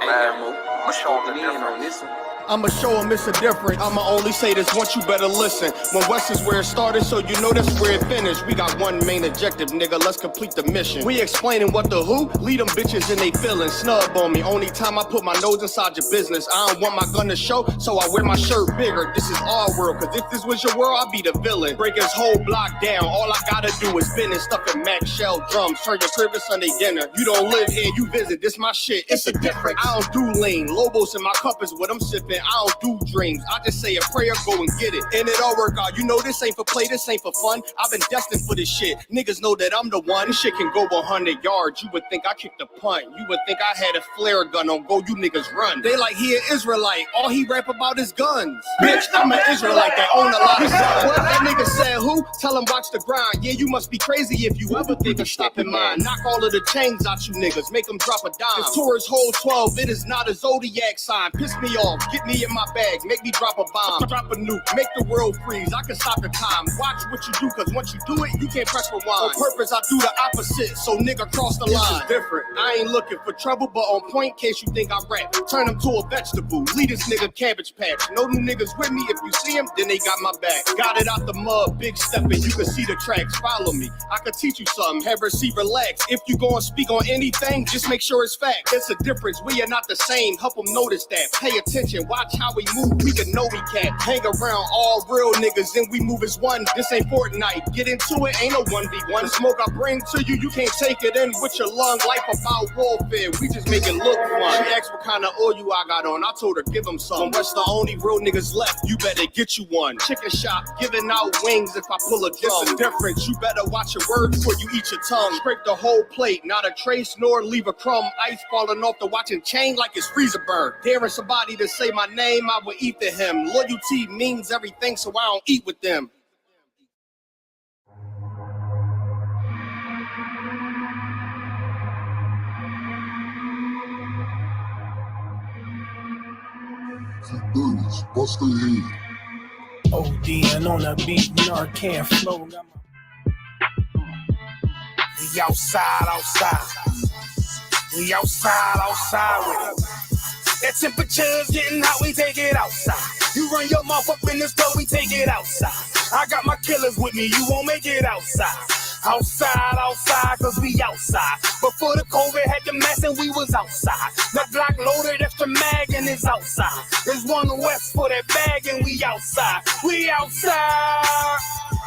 different, man. I'm showing the difference. I'ma show them it's a difference. I'ma only say this once, you better listen. When West is where it started, so you know that's where it finished. We got one main objective, nigga, let's complete the mission. We explaining what the who, lead them bitches in they feelings. Snub on me, only time I put my nose inside your business. I don't want my gun to show, so I wear my shirt bigger. This is our world, cause if this was your world, I'd be the villain. Break his whole block down, all I gotta do is spin and stuff in Mac Shell drums. Turn your crib to Sunday dinner. You don't live here, you visit, this my shit, it's a difference. I don't do lean, Lobos in my cup is what I'm sipping. I don't do dreams, I just say a prayer, go and get it. And it all work out, you know this ain't for play, this ain't for fun. I've been destined for this shit, niggas know that I'm the one. This shit can go 100 yards, you would think I kicked a punt. You would think I had a flare gun on go, you niggas run. They like he an Israelite, all he rap about is guns. Bitch, I'm an Israelite that own a lot of guns. What that nigga said who? Tell him watch the grind. Yeah, you must be crazy if you ever think of stopping mine. Knock all of the chains out you niggas, make them drop a dime. If Taurus hold 12, it is not a zodiac sign. Piss me off, get me in my bag, make me drop a bomb, drop a nuke, make the world freeze. I can stop the time. Watch what you do, cause once you do it, you can't press rewind. On purpose, I do the opposite, so nigga cross the line. This is different. I ain't looking for trouble, but on point, case you think I rap. Turn him to a vegetable. Lead this nigga cabbage patch. No new niggas with me. If you see him, then they got my back. Got it out the mud, big stepping. You can see the tracks. Follow me. I could teach you something. Have her see relax. If you gonna speak on anything, just make sure it's fact. It's a difference. We are not the same. Help them notice that. Pay attention. Watch how we move. We can know we can't hang around all real niggas, then we move as one. This ain't Fortnite. Get into it, ain't no 1v1. The smoke I bring to you, you can't take it in with your lung. Life about warfare, we just make it look fun. She asked what kind of oil I got on, I told her give him some. What's the only real niggas left, you better get you one. Chicken shop, giving out wings if I pull a drum. It's a difference, you better watch your words before you eat your tongue. Scrape the whole plate, not a trace nor leave a crumb. Ice falling off the watching chain like it's freezer burn. Daring somebody to say my name, I will eat to him. Loyalty means everything, so I don't eat with them. Bust their head. ODing on the beat, Narcan flow. We outside. We outside with it. That temperature's getting hot, we take it outside. You run your mouth up in the store, we take it outside. I got my killers with me, you won't make it outside. Outside, cause we outside. Before the COVID had the mask and we was outside. The Glock loaded, extra mag and it's outside. There's one West for that bag and we outside. We outside.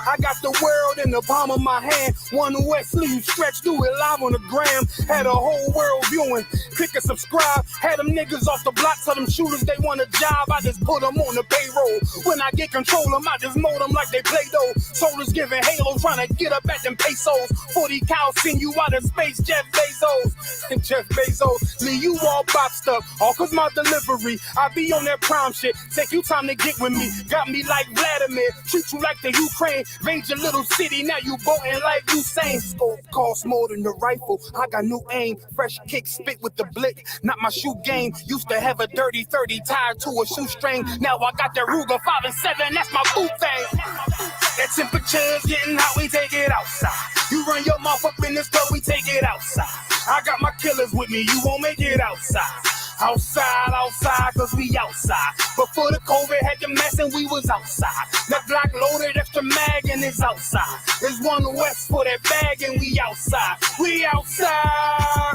I got the world in the palm of my hand. One West sleeve stretch, do it live on the gram. Had a whole world viewing. Click and subscribe. Had them niggas off the block, tell them shooters they want a job. I just put them on the payroll. When I get control them, I just mold them like they Play-Doh. Soldiers giving Halo, trying to get up at them pesos. 40 cows send you out of space, Jeff Bezos. And Jeff Bezos, leave you all boxed up. All cause my delivery, I be on that prime shit. Take you time to get with me. Got me like Vladimir. Treat you like the Ukraine. Raid your little city, now you boating like Usain. Scope costs more than the rifle. I got new aim. Fresh kick, spit with the blick. Not my shoe game. Used to have a dirty 30 tied to a shoestring. Now I got that Ruger 5 and 7. That's my boot thing. That temperature's getting hot, we take it outside. You run your mouth up in the store, we take it outside. I got my killers with me, you won't make it outside. Outside, cause we outside. Before the COVID had the mask and we was outside. The Glock loaded, extra mag and it's outside. There's one West for that bag and we outside. We outside.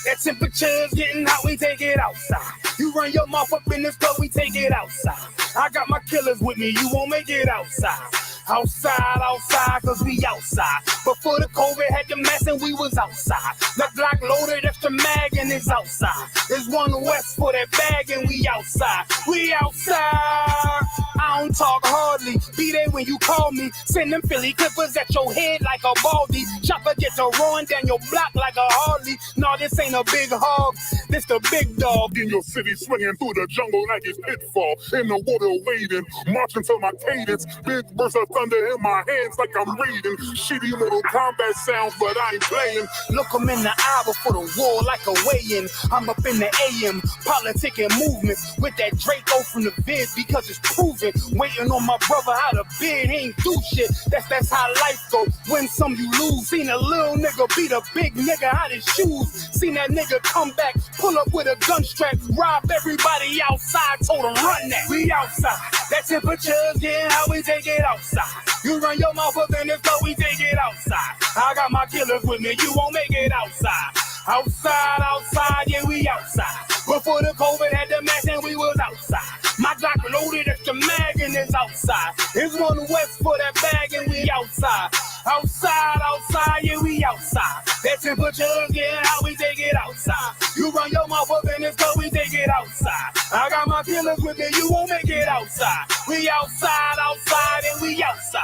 That temperature's getting hot, we take it outside. You run your mouth up in the store, we take it outside. I got my killers with me, you won't make it outside. Outside, cause we outside. Before the COVID had the mask and we was outside. The Glock loaded, extra mag and it's outside. There's one West for that bag and we outside. We outside. I don't talk hardly. Be there when you call me. Send them Philly clippers at your head like a baldy. Chopper get to run down your block like a Harley. No, this ain't a big hog. This the big dog. In your city, swinging through the jungle like it's pitfall. In the water waiting, marching to my cadence. Big burst of thunder in my hands like I'm reading. Shitty Mortal Kombat sounds, but I ain't playing. Look him in the eye before the war like a weigh-in. I'm up in the AM, politicking movements with that Draco from the vid because it's proven. Waiting on my brother how to bid, he ain't do shit. That's how life go. Win some, you lose. Seen a little nigga beat a big nigga out his shoes. Seen that nigga come back, pull up with a gun strap, rob everybody outside, told him run that. We outside. That temperature's getting how we take it outside. You run your mouth up in this club, we take it outside. I got my killers with me, you won't make it outside. Outside, outside, yeah, we outside. Before the COVID had the mask and we was outside. My Glock loaded extra mag and it's outside. It's one west for that bag and we outside. Outside, outside, yeah, we outside. That temperature's getting how we take it outside. You run your mouth up in this club, we take it outside. I got my killers with me, you won't make it outside. We outside, outside, and we outside.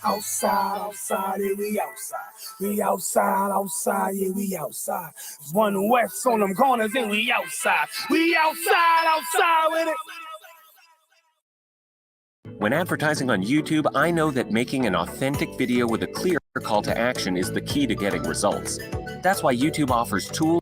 Outside, outside, yeah, we outside. We outside, outside, yeah, we outside. It's one west on them corners and we outside. We outside, outside with it. When advertising on YouTube, I know that making an authentic video with a clear call to action is the key to getting results. That's why YouTube offers tools.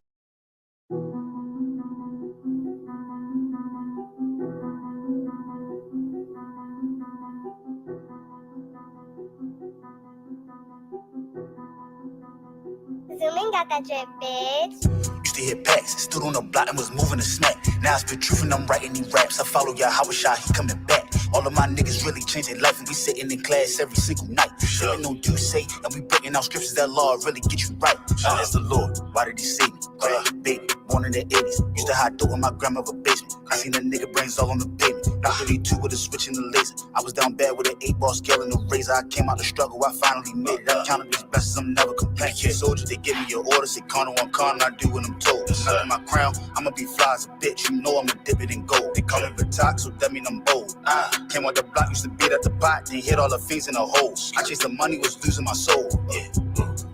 Zooming got that drip, bitch. Used to hit packs, stood on the block and was moving a snack. Now I spit truth and I'm writing these raps. I follow y'all, how was y'all, he coming back. All of my niggas really changed their life and we sitting in class every single night. Shit no you say, and we breaking out scriptures that law really get you right. That's the Lord, why did he save me? Baby, born in the 80s. Used to hide dope in my grandmother's basement. I seen that nigga brains all on the pavement. Not 32 with a switch in the laser. I was down bad with an 8-ball scale and a razor. I came out the struggle, I finally made it. I counted these blessings, I'm never complaining. Soldier, they give me your orders, say corner on corner, I do what I'm told. Nothing my crown, I'ma be fly as a bitch. You know I'ma dip it in gold. They call me Batak, so that mean I'm bold. Came out the block, used to beat at the pot, then hit all the things in the hole. I chased the money, was losing my soul. Yeah.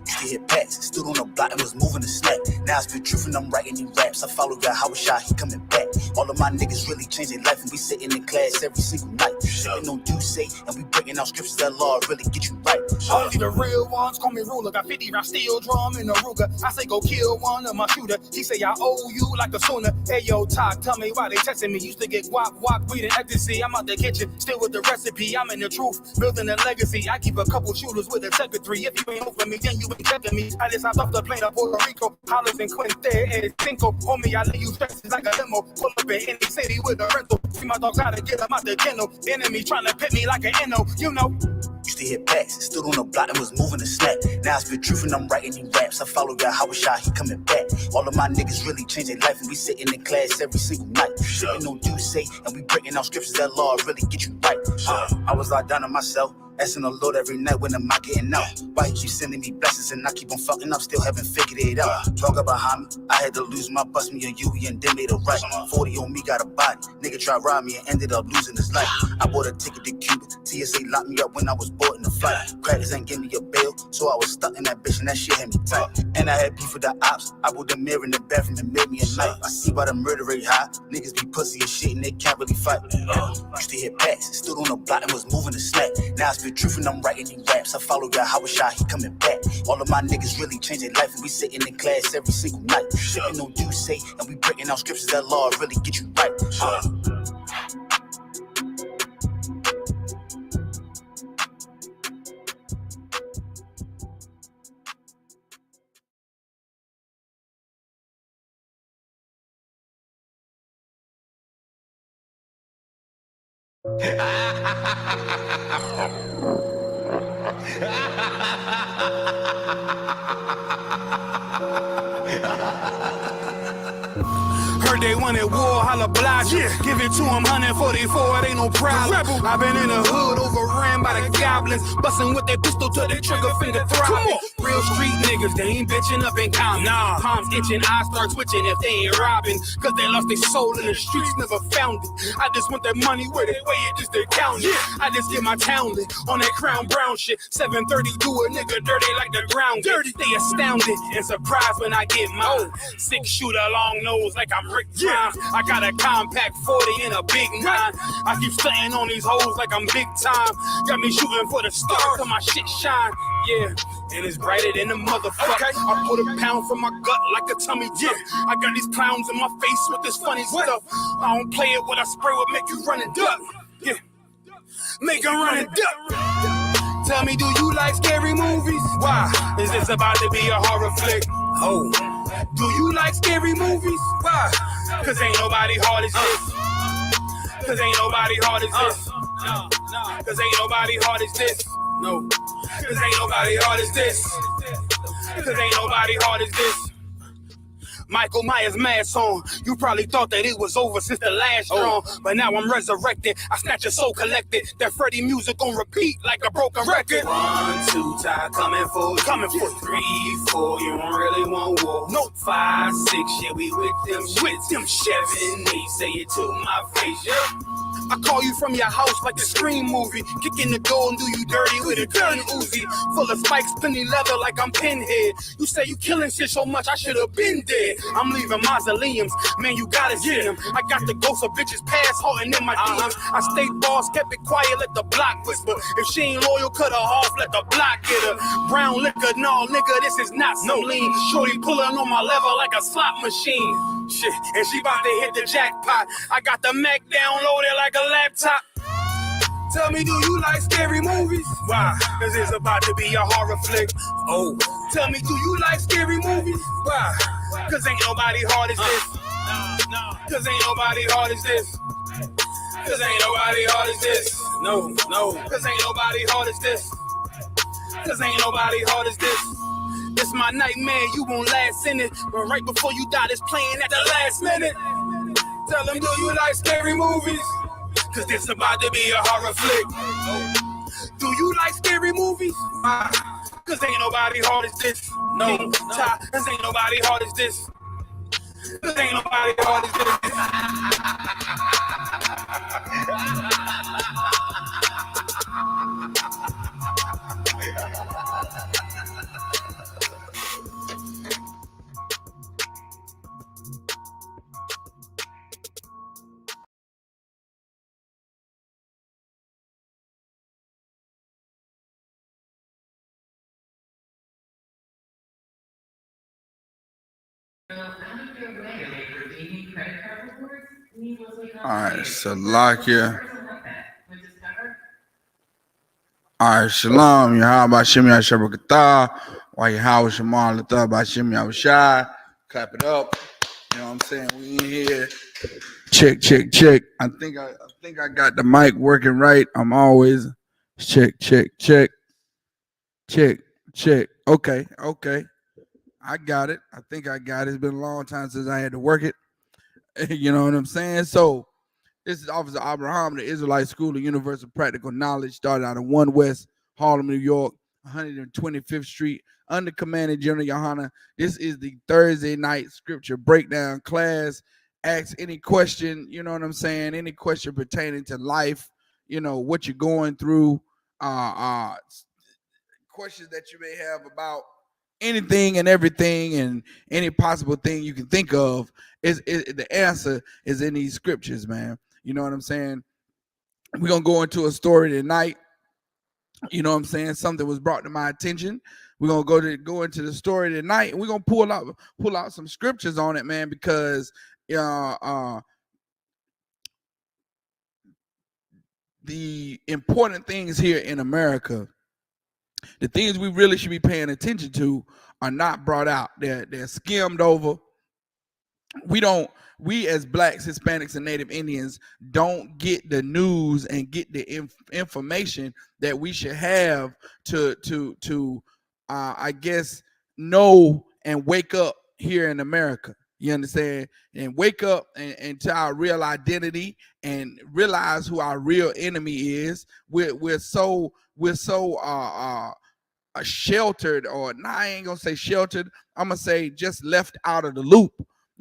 Used to hit packs, stood on the block and was moving the snack. Now I spit truth and I'm writing these raps. I follow y'all, how was y'all, he coming back. All of my niggas really changed their life and we sitting in class every single night. Shit no you say, and we breaking out scriptures that law really get you right. Only the real ones call me ruler. Got 50 round steel drum in a Ruger. I say go kill one of my shooter. He say I owe you like a sooner. Hey yo, talk, tell me why they texting me. Used to get guap, breathing ecstasy. I'm out the kitchen, still with the recipe. I'm in the truth, building a legacy. I keep a couple shooters with a Teca 3. If you ain't over me, then you ain't checking me. I just hopped off the plane to Puerto Rico. Hollis and Quinte and Cinco. Homie, I leave you stresses like a limo. Pull up in any city with a rental. See my dogs how to get them out the kennel. Enemy trying to pit me like an NO, you know. Used to hit packs, stood on the block and was moving the snack. Now I spit truth and I'm writing these raps. I follow y'all, how was y'all, he coming back. All of my niggas really changed their life and we sitting in class every single night. Shit no you say, and we breaking out scriptures that law really get you right. I was locked down on myself, asking the Lord every night when am I getting out. Why he keep sending me blessings and I keep on fucking up, still haven't figured it out. Talk behind me, I had to lose my bust me and you and then made a right. 40 on me, got a body. Nigga tried to rob me and ended up losing his life. I bought a ticket to Cuba, TSA locked me up when I was boarding the flight. Crackers ain't give me a bail, so I was stuck in that bitch and that shit had me tight. And I had beef with the ops, I put the mirror in the bathroom and made me a knife. I see why the murder rate high, niggas be pussy and shit and they can't really fight. Used to hit packs, stood on the block and was moving the snack. Now I spit truth and I'm writing these raps. I follow y'all, how was y'all, he coming back. All of my niggas really changed their life and we sitting in class every single night. Shit no you say, and we breaking out scriptures that law really get you right. Heard they wanted war, holla blast. Yeah. Give it to them, 144, it ain't no problem. I've been in the hood, overran by the goblins. Bustin' with that pistol till they trigger finger throbbing. Real street niggas, they ain't bitching up in common. Nah. Palms itching, eyes start twitching if they ain't robbing. Cause they lost their soul in the streets, never found it. I just want that money where they weigh it, just they count it. Yeah. I just get my town lit on that Crown Brown shit. 730 do a nigga dirty like the ground. Dirty, they astounded and surprised when I get mine. 6 shooter, long nose like I'm break time. I got a compact 40 and a big 9. I keep stunting on these hoes like I'm big time. Got me shooting for the stars till my shit shine. Yeah, and it's brighter than the motherfucker. I put a pound from my gut like a tummy tuck. I got these clowns in my face with this funny stuff. I don't play it, what I spray will make you run and duck. Yeah, make them run and duck. Tell me, do you like scary movies? Why? Is this about to be a horror flick? Oh. Do you like scary movies? Why? Cause ain't nobody hard as this. Cause ain't nobody hard as this. Cause ain't nobody hard as this. No. Cause ain't nobody hard as this. Cause ain't nobody hard as this. Michael Myers mask on. You probably thought that it was over since the last drum, but now I'm resurrected. I snatch your soul collected. That Freddy music on repeat like a broken record. 1, 2, tie coming for you. Coming for you. 3, 4, you don't really want war. No. 5, 6, yeah, we with them. With them 7, 8, say it to my face, yeah. I call you from your house like a Scream movie. Kick in the door and do you dirty with a gun Uzi. Full of spikes, penny leather like I'm Pinhead. You say you killing shit so much, I should have been dead. I'm leaving mausoleums, man, you gotta see them. I got the ghost of bitches past haunting in my DMs. I stayed boss, kept it quiet, let the block whisper. If she ain't loyal, cut her off, let the block get her. Brown liquor, no, nigga, this is not some lean. Shorty pulling on my level like a slot machine. Shit, and she about to hit the jackpot. I got the Mac downloaded like a laptop. Tell me, do you like scary movies? Why? Cause it's about to be a horror flick. Oh. Tell me, do you like scary movies? Why? Cause ain't nobody hard as this. Cause ain't nobody hard as this. Cause ain't nobody hard as this. No, no. Cause ain't nobody hard as this. Cause ain't nobody hard as this. It's my nightmare, you won't last in it. But right before you die, it's playing at the last minute. Tell them, do you like scary movies? Cause this about to be a horror flick. Do you like scary movies? Cause ain't nobody hard as this. No, cause ain't nobody hard as this. Cause ain't nobody hard as this. All right, Salakia. All right, Shalom. Yahweh Shem Yahshua Katah. While Yahweh Shemar Latah by Shem Yahushai. Clap it up. You know what I'm saying? We in here. Check, check, check. I think I got the mic working right. I'm always check, check, check. Check, check. Okay, okay. I got it. I think I got it. It's been a long time since I had to work it. You know what I'm saying? So this is Officer Abraham, the Israelite School of Universal Practical Knowledge, started out of 1 West Harlem, New York, 125th Street, under Commander General Yohana. This is the Thursday night scripture breakdown class. Ask any question, you know what I'm saying? Any question pertaining to life, you know, what you're going through, questions that you may have about anything and everything and any possible thing you can think of. Is the answer is in these scriptures, man. You know what I'm saying? We're gonna go into a story tonight. You know what I'm saying? Something was brought to my attention. We're gonna go into the story tonight, and we're gonna pull out some scriptures on it, man, because the important things here in America, the things we really should be paying attention to, are not brought out. They're skimmed over. We as Blacks, Hispanics, and Native Indians don't get the news and get the information that we should have to I guess know and wake up here in America. You understand? And wake up and to our real identity and realize who our real enemy is. We're so sheltered, or nah, I ain't gonna say sheltered. I'm gonna say just left out of the loop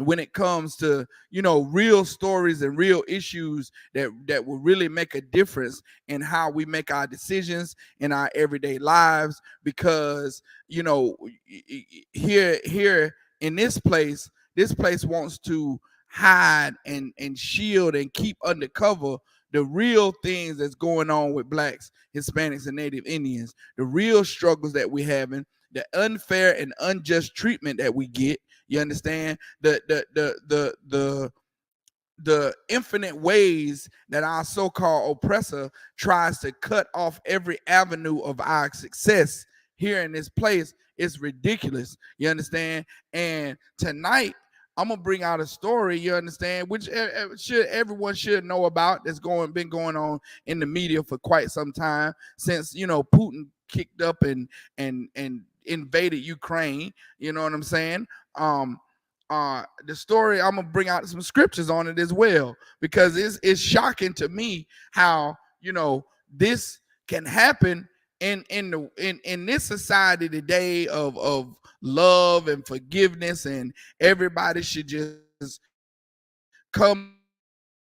when it comes to, you know, real stories and real issues that will really make a difference in how we make our decisions in our everyday lives. Because, you know, here in this place wants to hide and shield and keep undercover the real things that's going on with blacks, Hispanics, and Native Indians, the real struggles that we're having, the unfair and unjust treatment that we get. You understand? The infinite ways that our so-called oppressor tries to cut off every avenue of our success here in this place is ridiculous. You understand? And tonight I'm gonna bring out a story, you understand, which everyone should know about, that's been going on in the media for quite some time, since Putin kicked up and invaded Ukraine. You know what I'm saying? The story, I'm gonna bring out some scriptures on it as well, because it's shocking to me how this can happen in this society today of love and forgiveness, and everybody should just come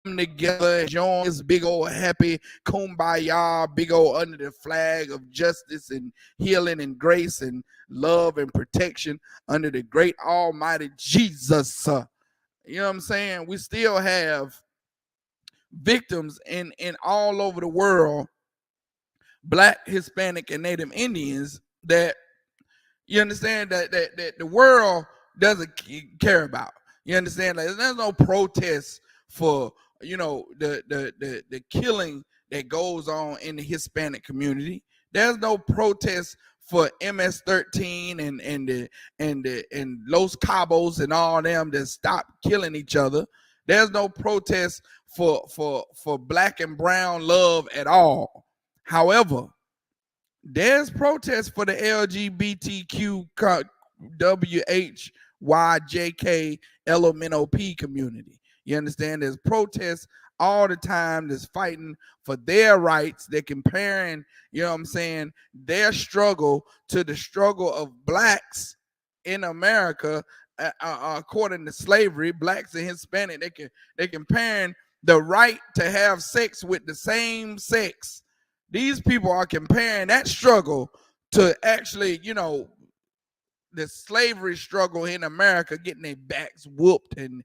together and join this big old happy kumbaya, big old under the flag of justice and healing and grace and love and protection under the great almighty Jesus. You know what I'm saying? We still have victims in all over the world, black, Hispanic, and Native Indians, that you understand that the world doesn't care about. You understand? Like, there's no protest for the killing that goes on in the Hispanic community. There's no protest for MS-13 and Los Cabos and all them that stop killing each other. There's no protest for black and brown love at all. However, there's protests for the LGBTQ WHYJK LMNOP community. You understand? There's protests all the time that's fighting for their rights. They're comparing, their struggle to the struggle of blacks in America. According to slavery, blacks and Hispanic, they're comparing the right to have sex with the same sex. These people are comparing that struggle to actually, the slavery struggle in America, getting their backs whooped and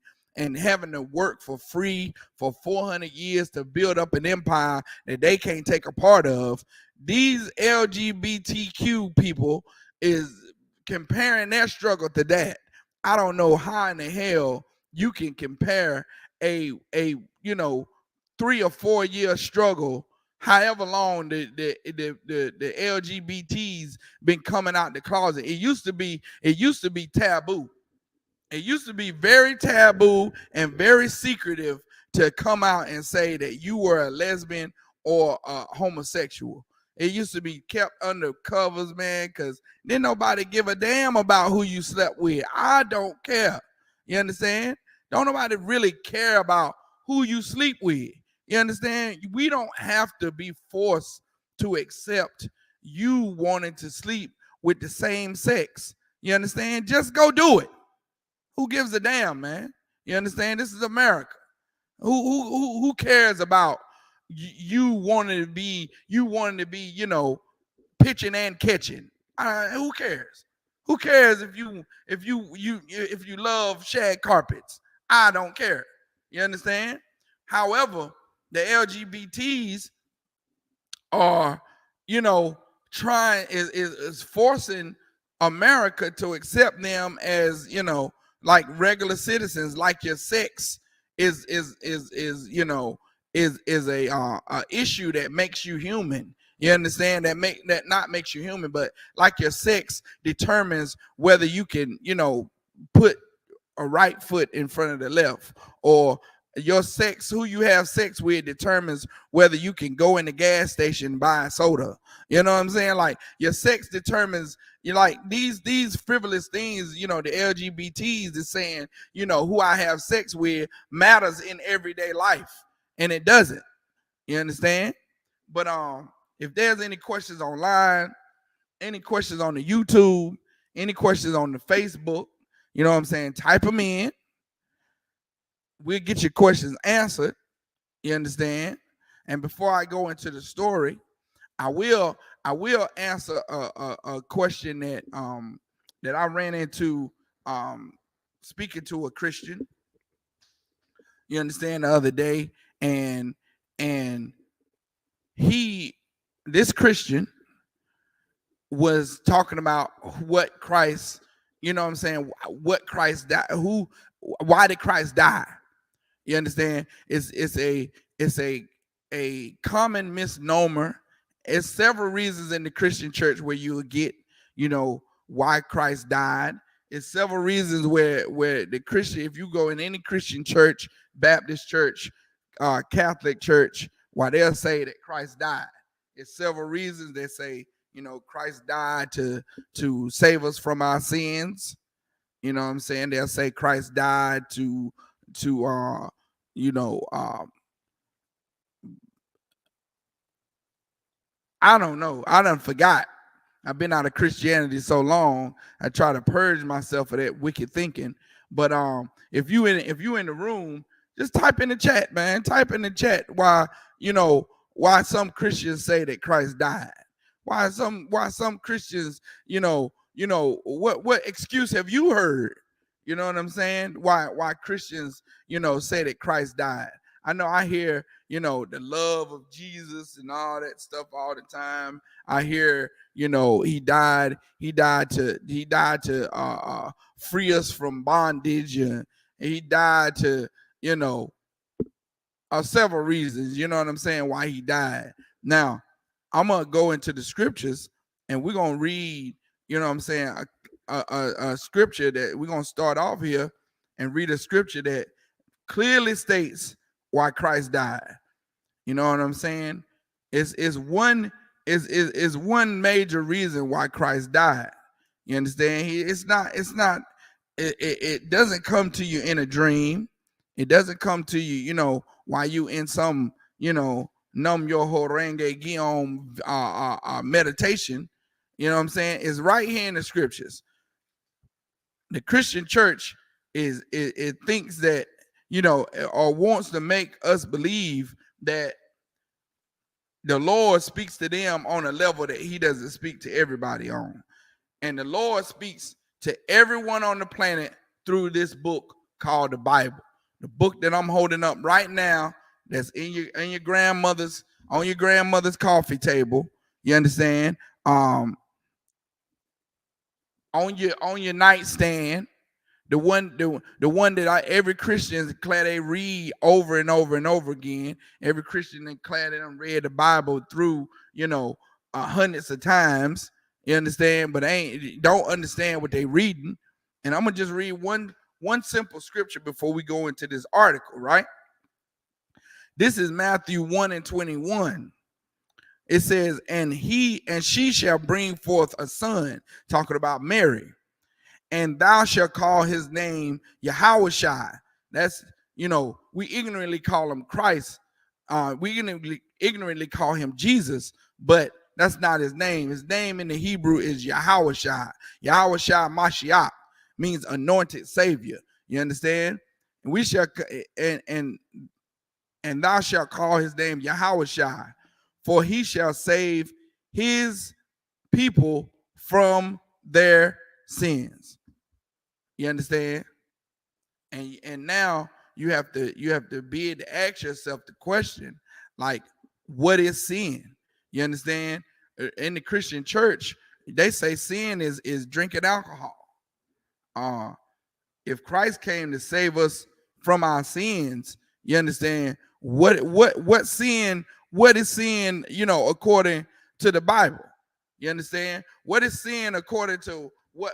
having to work for free for 400 years to build up an empire that they can't take a part of. These LGBTQ people is comparing their struggle to that. I don't know how in the hell you can compare a 3 or 4 year struggle, however long the LGBTs been coming out the closet. It used to be taboo. It used to be very taboo and very secretive to come out and say that you were a lesbian or a homosexual. It used to be kept under covers, man, because didn't nobody give a damn about who you slept with. I don't care. You understand? Don't nobody really care about who you sleep with. You understand? We don't have to be forced to accept you wanting to sleep with the same sex. You understand? Just go do it. Who gives a damn, man? You understand? This is America. Who cares about you wanting to be pitching and catching? Who cares? Who cares if you love shag carpets? I don't care. You understand? However, the LGBTs are, trying is forcing America to accept them as, like regular citizens, like your sex is a issue that makes you human. You understand? That not makes you human, but like your sex determines whether you can, put a right foot in front of the left, or your sex, who you have sex with, determines whether you can go in the gas station and buy a soda. You know what I'm saying? Like, your sex determines, like these frivolous things, the LGBTs is saying, who I have sex with matters in everyday life, and it doesn't. You understand? But if there's any questions online, any questions on the YouTube, any questions on the Facebook, you know what I'm saying, type them in. We'll get your questions answered. You understand? And before I go into the story, I will answer a question that I ran into speaking to a Christian. You understand, the other day, and this Christian was talking about what Christ, you know what I'm saying, what Christ died, why did Christ die? You understand? It's a common misnomer. It's several reasons in the Christian church where you will get, why Christ died. It's several reasons where the Christian, if you go in any Christian church, Baptist church, Catholic church, why they'll say that Christ died. It's several reasons. They say, Christ died to save us from our sins. You know what I'm saying? They'll say Christ died to I don't know. I done forgot. I've been out of Christianity so long. I try to purge myself of that wicked thinking. But if you in the room, just type in the chat, man. Type in the chat why some Christians say that Christ died. Why some Christians, what excuse have you heard? You know what I'm saying? Why Christians, say that Christ died. I know I hear, the love of Jesus and all that stuff all the time. I hear, he died to free us from bondage, and he died to, several reasons, you know what I'm saying, why he died. Now, I'm gonna go into the scriptures and we're gonna read, you know what I'm saying, a scripture that we're gonna start off here and read a scripture that clearly states why Christ died. You know what I'm saying? Is one major reason why Christ died. You understand? It doesn't come to you in a dream. It doesn't come to you, while you in some, num your horenge guillaume meditation. You know what I'm saying? It's right here in the scriptures. The Christian church it thinks that, or wants to make us believe that the Lord speaks to them on a level that he doesn't speak to everybody on. And the Lord speaks to everyone on the planet through this book called the Bible. The book that I'm holding up right now, that's in your grandmother's, on your grandmother's coffee table. You understand? On your nightstand. The one that every Christian declare they read over and over and over again. Every Christian declare they done read the Bible through, hundreds of times. You understand? But don't understand what they reading. And I'm gonna just read one simple scripture before we go into this article, right? This is Matthew 1:21. It says, and she shall bring forth a son, talking about Mary. And thou shalt call his name Yahushua. That's, we ignorantly call him Christ. We ignorantly call him Jesus, but that's not his name. His name in the Hebrew is Yahushua. Yahushua Mashiach means anointed savior. You understand? And we shall and thou shalt call his name Yahushua, for he shall save his people from their sins. You understand? And now you have to be able to ask yourself the question, like, what is sin? You understand? In the Christian church, they say sin is drinking alcohol. If Christ came to save us from our sins, you understand, what sin, what is sin, according to the Bible? You understand? What is sin according to what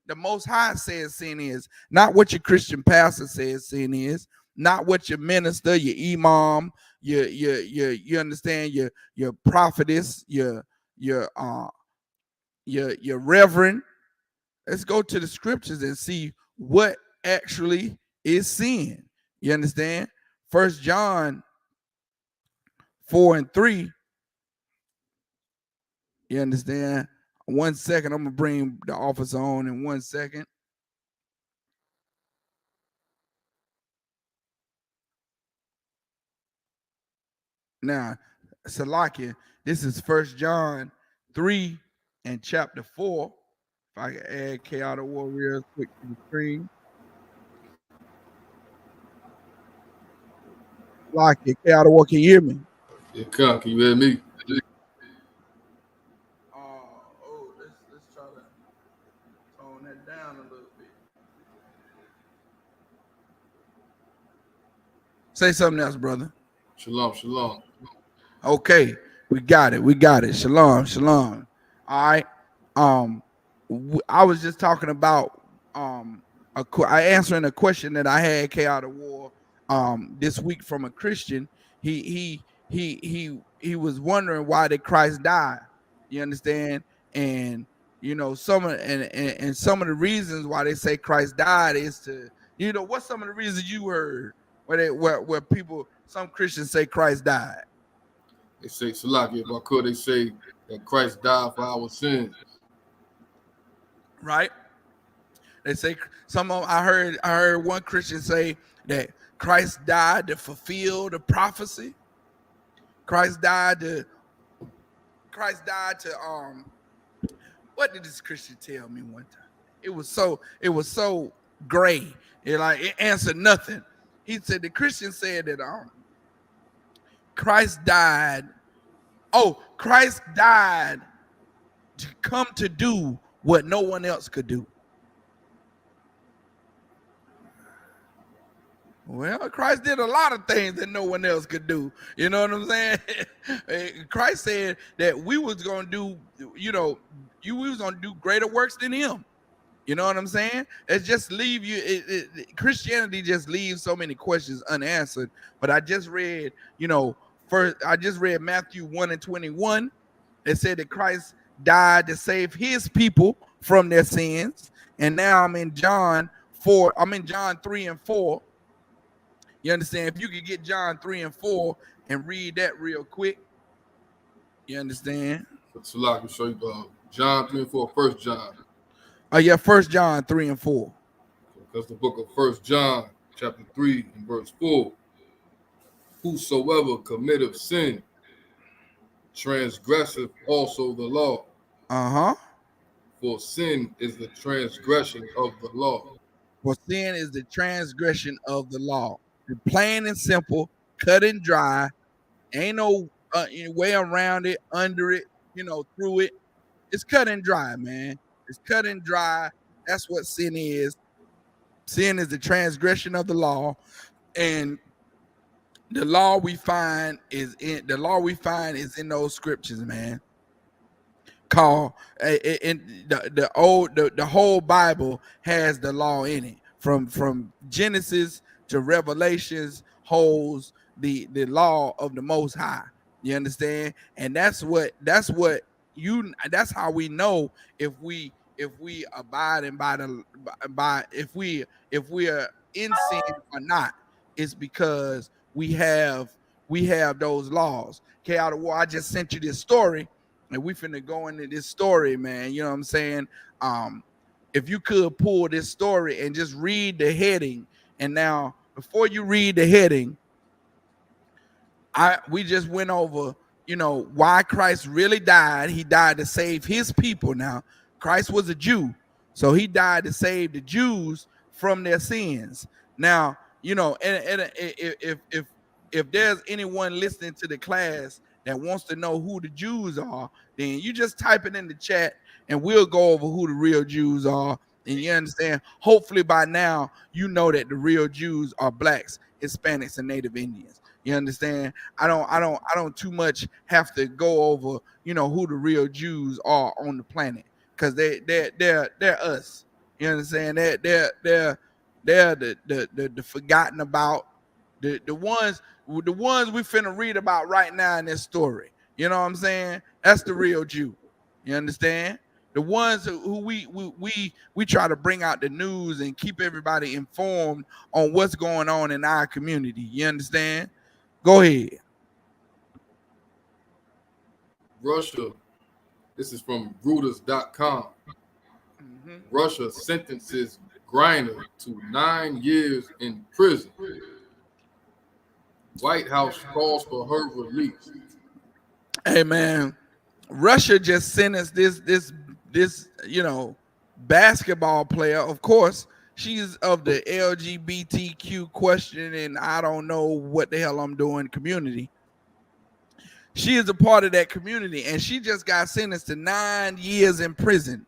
the Most High says sin is? Not what your Christian pastor says sin is, not what your minister, your imam, you understand, your prophetess, your reverend. Let's go to the scriptures and see what actually is sin. You understand? 1 John 4:3. You understand? 1 second. I'm gonna bring the officer on in 1 second. Now, Salakia, this is 1 John 3 and chapter 4. If I can add Chaotic Warriors quick to the screen. Like it. Ottawa, can you hear me? Yeah, can you hear me? Let's try to tone that down a little bit. Say something else, brother. Shalom, shalom. Okay, we got it. Shalom, shalom. All right. I was just talking about I answering a question that I had Chaotic War this week from a Christian. He was wondering why did Christ die? You understand? And you know some of and some of the reasons why they say Christ died is to what's some of the reasons you heard where people some Christians say Christ died. They say, Salaki, if I could, they say that Christ died for our sins. Right? They say I heard one Christian say that Christ died to fulfill the prophecy. Christ died to what did this Christian tell me one time? It was so gray. It answered nothing. He said the Christian said that Christ died. Oh, Christ died to come to do what no one else could do. Well, Christ did a lot of things that no one else could do. You know what I'm saying? Christ said that we was going to do, we was going to do greater works than him. You know what I'm saying? It just leave you. Christianity just leaves so many questions unanswered. But I just read, Matthew 1:21. It said that Christ died to save his people from their sins. And now I'm in John 4. I'm in John 3 and 4. You understand? If you could get John 3 and 4 and read that real quick. You understand? So I can show you John 3 and 4, 1 John. Oh, yeah, 1 John 3 and 4. That's the book of 1 John, chapter 3 and verse 4. Whosoever committeth sin transgresseth also the law. For sin is the transgression of the law. For sin is the transgression of the law. Plain and simple, cut and dry. Ain't no way around it, under it, through it. It's cut and dry, man. It's cut and dry. That's what sin is. Sin is the transgression of the law, and the law we find is in those scriptures, man. Called the whole Bible has the law in it, from Genesis to Revelations holds the law of the Most High. You understand? And that's how we know if we abide and if we are in sin or not. It's because we have those laws. Chaotic War, I just sent you this story, and we finna go into this story, man. You know what I'm saying? If you could pull this story and just read the heading, and now before you read the heading, we just went over, why Christ really died. He died to save his people. Now, Christ was a Jew, so he died to save the Jews from their sins. Now, and if there's anyone listening to the class that wants to know who the Jews are, then you just type it in the chat and we'll go over who the real Jews are. And you understand, hopefully by now, you know that the real Jews are blacks, Hispanics, and Native Indians. You understand? I don't too much have to go over, who the real Jews are on the planet, because they're us. You understand? They're the forgotten about, the ones we finna read about right now in this story. You know what I'm saying? That's the real Jew. You understand? The ones who we try to bring out the news and keep everybody informed on what's going on in our community. You understand? Go ahead. Russia, this is from Reuters.com. Russia sentences Griner to 9 years in prison. White House calls for her release. Hey man, Russia just sentenced this basketball player. Of course, She's of the LGBTQ question, and I don't know what the hell I'm doing community. She is a part of that community, and she just got sentenced to 9 years in prison.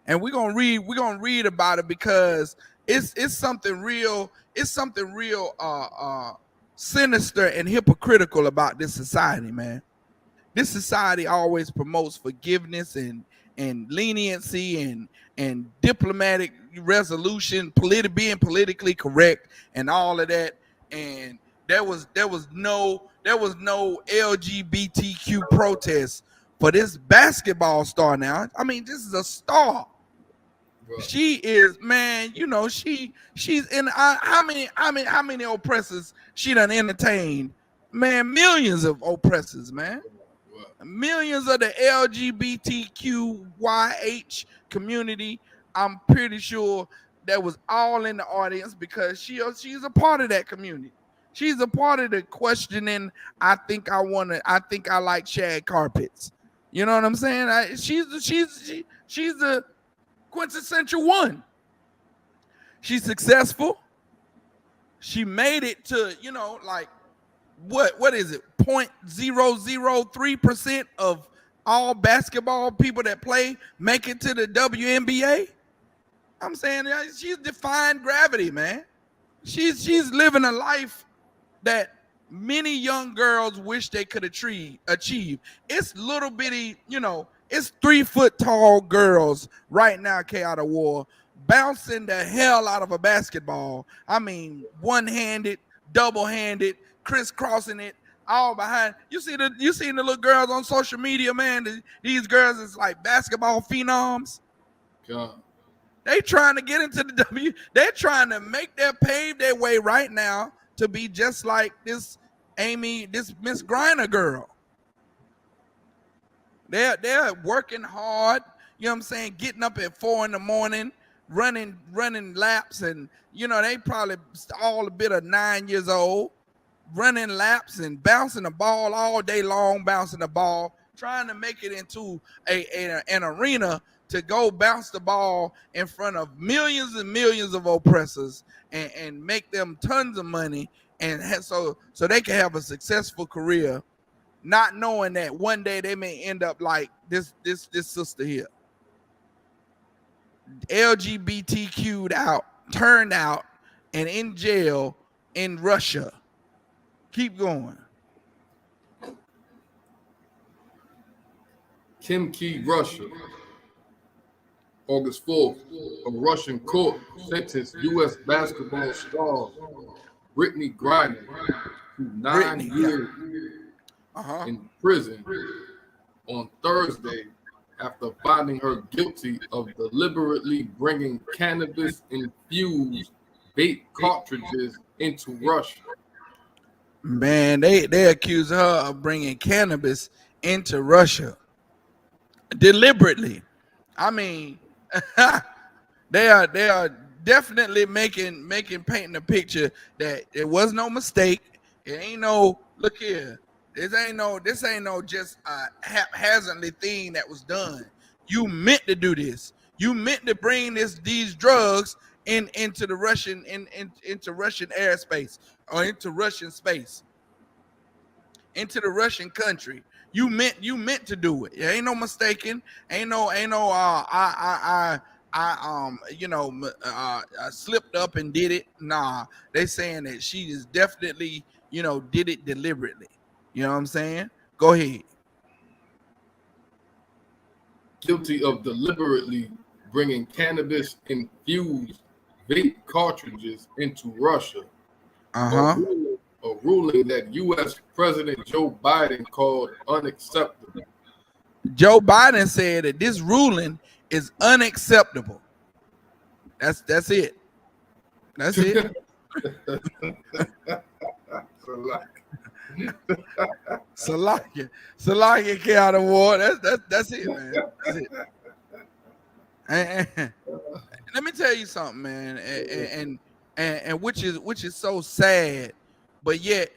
And we're gonna read about it because it's something real. It's something real sinister and hypocritical about this society, man. This society always promotes forgiveness and leniency and diplomatic resolution, being politically correct and all of that. And there was no LGBTQ protest for this basketball star. Now, I mean, this is a star. Right. She is, man. You know, she's in how many oppressors she done entertained, man. Millions of oppressors, man. Millions of the LGBTQYH community. I'm pretty sure that was all in the audience because she's a part of that community. She's a part of the questioning. I think I like shag carpets. You know what I'm saying? She's the quintessential one. She's successful. She made it to, you know, like what is it? 0.003% of all basketball people that play make it to the WNBA. I'm saying she's defying gravity, man. She's living a life that many young girls wish they could achieve. It's little bitty, you know, it's 3 foot tall girls right now, Chaotic War, bouncing the hell out of a basketball. I mean, one-handed, double-handed, crisscrossing it, all behind. You seen the little girls on social media, man. These girls is like basketball phenoms. God. They trying to get into the W. They're trying to pave their way right now to be just like this Miss Griner girl. They're working hard, you know what I'm saying, getting up at 4 a.m, running laps, and you know, they probably all a bit of 9 years old, running laps and bouncing the ball all day long, bouncing the ball, trying to make it into an arena to go bounce the ball in front of millions and millions of oppressors and make them tons of money, and so they can have a successful career, not knowing that one day they may end up like this sister here, LGBTQ'd out, turned out, and in jail in Russia. Keep going. Kim Key, Russia. August 4th, a Russian court sentenced U.S. basketball star Brittany Griner to 9 years in prison on Thursday after finding her guilty of deliberately bringing cannabis-infused vape cartridges into Russia. Man, they accuse her of bringing cannabis into Russia deliberately. I mean, they are definitely painting a picture that it was no mistake. It ain't no, look here. This ain't no just a haphazardly thing that was done. You meant to do this. You meant to bring these drugs into the Russian into Russian airspace, or into Russian space, into the Russian country. You meant to do it. There ain't no mistaken. Ain't no I slipped up and did it. Nah, they saying that she is definitely, you know, did it deliberately. You know what I'm saying? Go ahead. Guilty of deliberately bringing cannabis-infused vape cartridges into Russia. A ruling that U.S. President Joe Biden called unacceptable. Joe Biden said that this ruling is unacceptable. That's it. That's it. Salakia Chaotic War. That's it, man. That's it. And let me tell you something, man. And which is so sad, but yet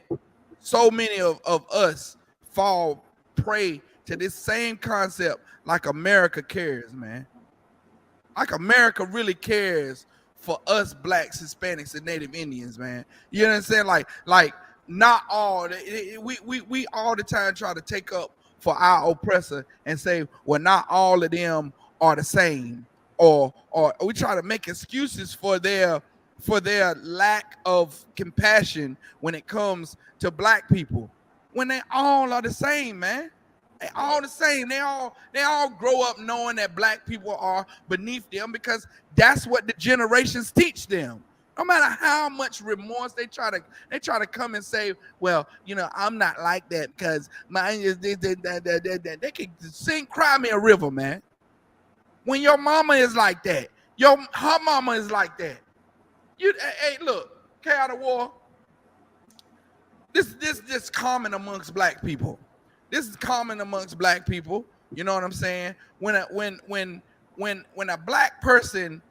so many of us fall prey to this same concept, like America cares, man. Like America really cares for us blacks, Hispanics, and Native Indians, man. You know what I'm saying? Like not all. We all the time try to take up for our oppressor and say, well, not all of them are the same, or we try to make excuses for their lack of compassion when it comes to black people, when they all are the same, man. They all the same. They all grow up knowing that black people are beneath them because that's what the generations teach them. No matter how much remorse they try to come and say, well, you know, I'm not like that because mine is this, that. They can sing "Cry Me a River," man. When your mama is like that, her mama is like that. Hey, look, K out of war. This common amongst black people. This is common amongst black people. You know what I'm saying? When a black person,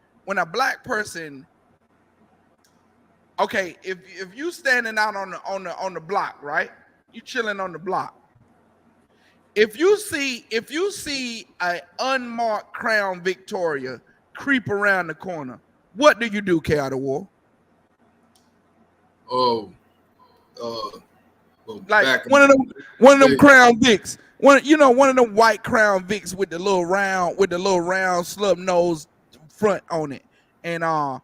okay, if you standing out on the block, right? You chilling on the block. If you see a unmarked Crown Victoria creep around the corner, what do you do, K out of war? Like one of them Crown Vics. One of them white Crown Vics with the little round slub nose front on it, and the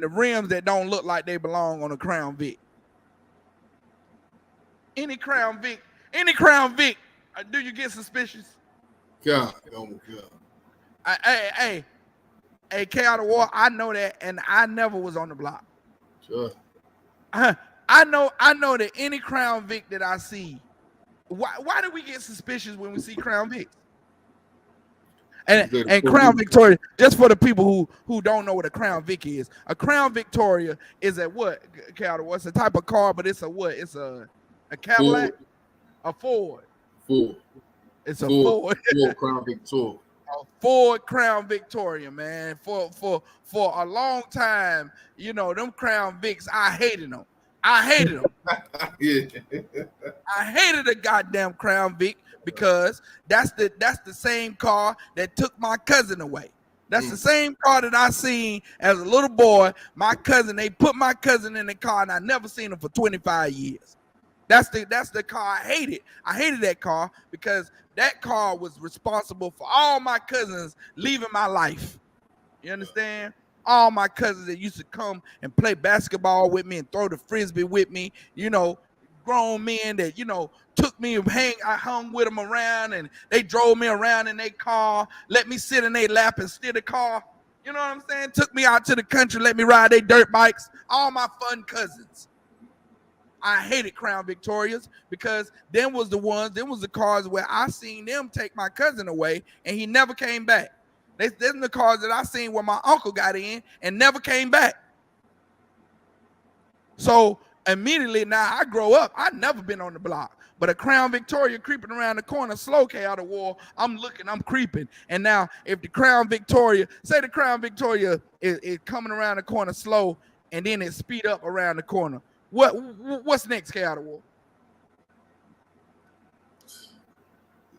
rims that don't look like they belong on a Crown Vic. Any Crown Vic, do you get suspicious? God. Hey, K out of war. I know that, and I never was on the block. Sure. I know that any Crown Vic that I see, why do we get suspicious when we see Crown Vics? And Crown Victoria, just for the people who don't know what a Crown Vic is, a Crown Victoria is a what? It's a type of car, but it's a what? It's a Cadillac, a Ford. It's a Ford. Ford Crown Victoria. A Ford Crown Victoria, man. For a long time, you know, them Crown Vics, I hated them. Yeah. I hated the goddamn Crown Vic because that's the same car that took my cousin away. That's the same car that I seen as a little boy. My cousin, they put my cousin in the car, and I never seen him for 25 years. That's the car I hated. I hated that car because that car was responsible for all my cousins leaving my life. You understand? All my cousins that used to come and play basketball with me and throw the frisbee with me, you know, grown men that, you know, took me and I hung with them around, and they drove me around in their car, let me sit in their lap and steer the car. You know what I'm saying? Took me out to the country, let me ride their dirt bikes. All my fun cousins. I hated Crown Victorias because them was the cars where I seen them take my cousin away and he never came back. Them the cars that I seen where my uncle got in and never came back. So immediately now I grow up, I never been on the block. But a Crown Victoria creeping around the corner, slow K out of war, I'm looking, I'm creeping. And now if the Crown Victoria, say the Crown Victoria is coming around the corner slow and then it speed up around the corner. What's next, K out of war?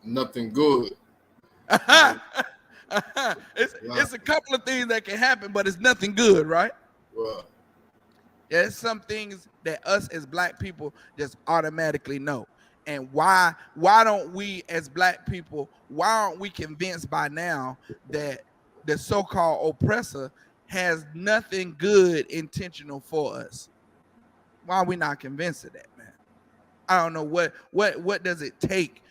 Nothing good. It's a couple of things that can happen, but it's nothing good, right? Right. There's some things that us as black people just automatically know. And why don't we as black people, why aren't we convinced by now that the so-called oppressor has nothing good intentional for us? Why are we not convinced of that, man? I don't know what does it take?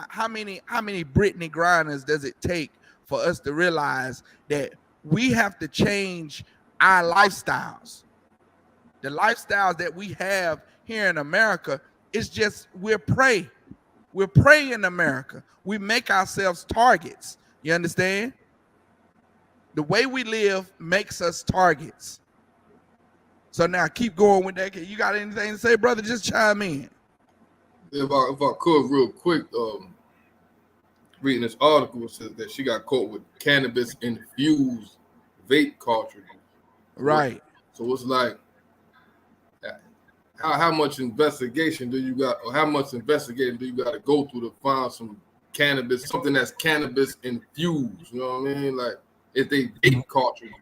How many Brittany Grinders does it take for us to realize that we have to change our lifestyles? The lifestyles that we have here in America is just we're prey. We're prey in America. We make ourselves targets. You understand? The way we live makes us targets. So now keep going with that. You got anything to say, brother? Just chime in. If I could real quick, reading this article says that she got caught with cannabis infused vape cartridges. Right. So it's like, how much investigation do you got, or how much investigating do you got to go through to find some cannabis, something that's cannabis infused? You know what I mean? Like, if they vape cartridges.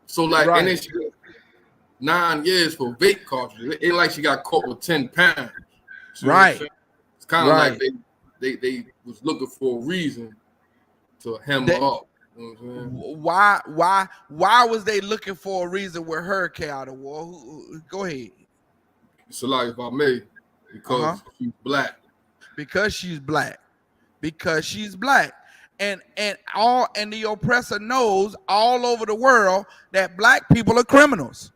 So like, Right. and then she got 9 years for vape cartridges. It ain't like she got caught with 10 pounds. You know what I'm Right. saying? It's kind of Right. like they was looking for a reason to hem They- her up. You know what I'm saying? Why was they looking for a reason with her, K.I. the War? Go ahead. So like, if I may, because she's black. Because she's black. Because she's black. And the oppressor knows all over the world that black people are criminals.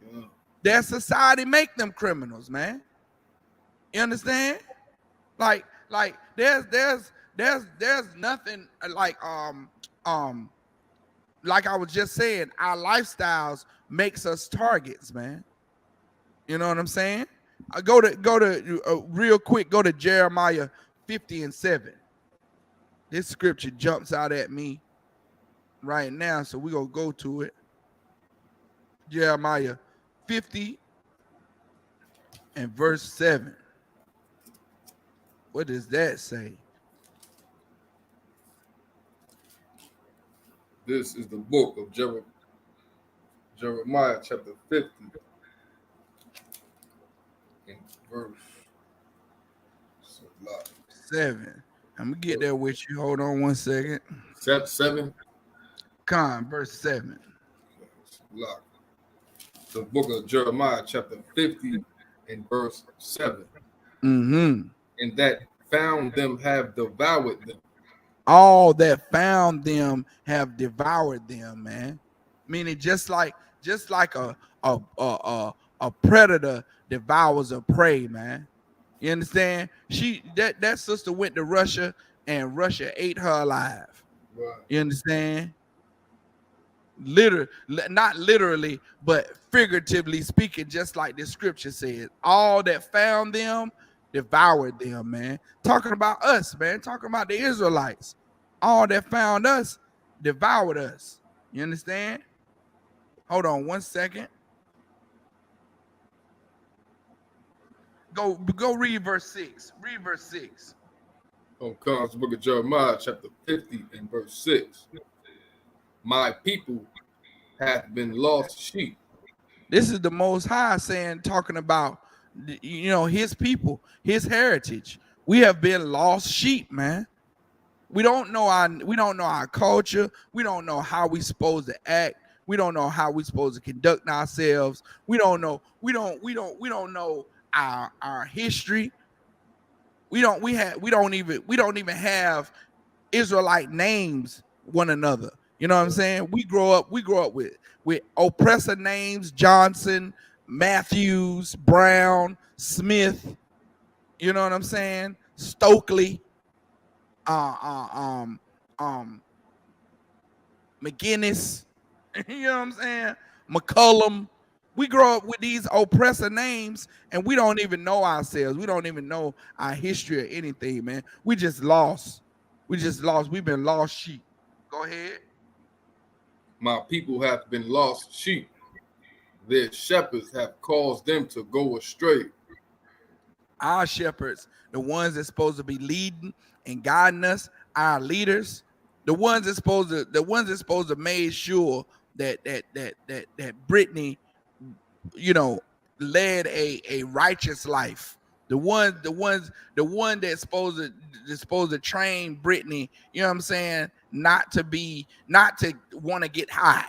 Yeah. Their society make them criminals, man. You understand? Like there's nothing like like I was just saying, our lifestyles makes us targets, man. You know what I'm saying? Go to real quick, go to Jeremiah 50:7. This scripture jumps out at me right now, so we're gonna go to it. Jeremiah 50 and verse 7. What does that say? This is the book of Jeremiah chapter 50 and verse 7. I'm gonna get there with you. Hold on 1 second. 7. Verse 7. The book of Jeremiah chapter 50 and verse 7. Mm-hmm. And that found them have devoured them. All that found them have devoured them, man. Meaning just like a predator devours a prey, man. You understand? That sister went to Russia and Russia ate her alive. Right. You understand? Not literally, but figuratively speaking, just like the scripture says, all that found them devoured them, man. Talking about us, man. Talking about the Israelites. All that found us devoured us. You understand? Hold on 1 second. Go read verse 6. Read verse 6. Comes the book of Jeremiah chapter 50 and verse 6. My people have been lost sheep. This is the Most High saying, talking about, you know, his people, his heritage. We have been lost sheep, man. We don't know our culture. We don't know how we supposed to act. We don't know how we supposed to conduct ourselves. We don't know our history. We don't even have Israelite names one another. You know what I'm saying? We grow up with oppressor names: Johnson, Matthews, Brown, Smith. You know what I'm saying? Stokely, McGinnis. You know what I'm saying? McCullum. We grow up with these oppressor names and we don't even know ourselves. We don't even know our history or anything, man. We just lost. We've been lost sheep. Go ahead. My people have been lost sheep. Their shepherds have caused them to go astray. Our shepherds, the ones that's supposed to be leading and guiding us, our leaders, the ones that's supposed to make sure that Brittany, you know, led a righteous life. The one that's supposed to train Brittany, you know what I'm saying, not to want to get high,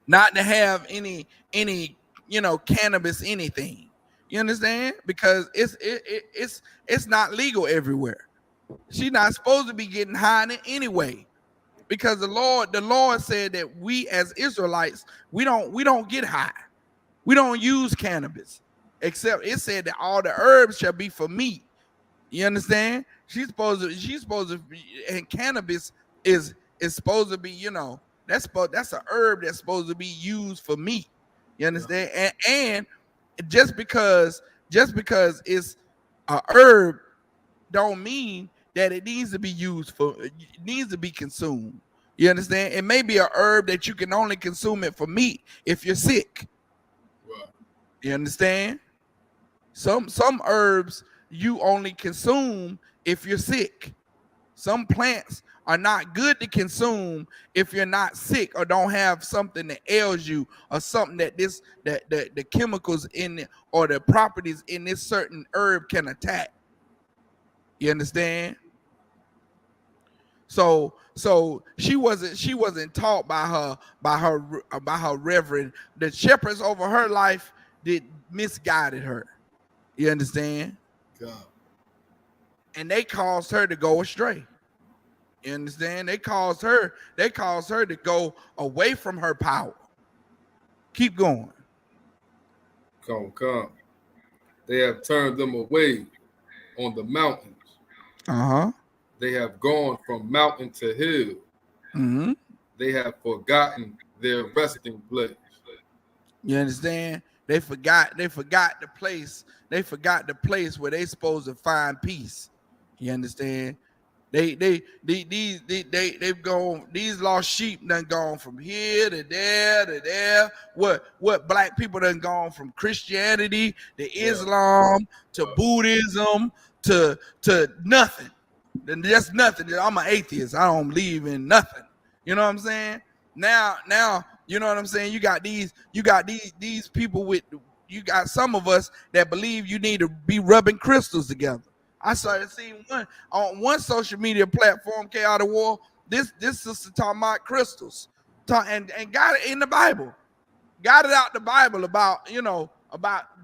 not to have any you know, cannabis anything. You understand? Because it's not legal everywhere. She's not supposed to be getting high in it anyway. Because the Lord said that we as Israelites, we don't get high. We don't use cannabis. Except it said that all the herbs shall be for meat. You understand? She's supposed to and cannabis is supposed to be, you know, that's a herb that's supposed to be used for meat. You understand? And just because it's a herb don't mean that it needs to be consumed. You understand? It may be a herb that you can only consume it for meat if you're sick. Right. You understand? Some herbs you only consume if you're sick. Some plants are not good to consume if you're not sick or don't have something that ails you or something that the chemicals in it or the properties in this certain herb can attack. You understand? So she wasn't taught by her reverend. The shepherds over her life did misguided her. You understand? God. And they caused her to go astray. You understand? They caused her to go away from her power. Keep going. Come. They have turned them away on the mountains. They have gone from mountain to hill. Mm-hmm. They have forgotten their resting place. You understand? They forgot the place. They forgot the place where they supposed to find peace. You understand? They've gone. These lost sheep done gone from here to there to there. What black people done gone from Christianity to Islam to Buddhism to nothing. Then just nothing. I'm an atheist. I don't believe in nothing. You know what I'm saying? Now, you know what I'm saying? You got these people with, you got some of us that believe you need to be rubbing crystals together. I started seeing one on one social media platform, K Out of War. This sister talking about crystals, and got it in the Bible, got it out the Bible about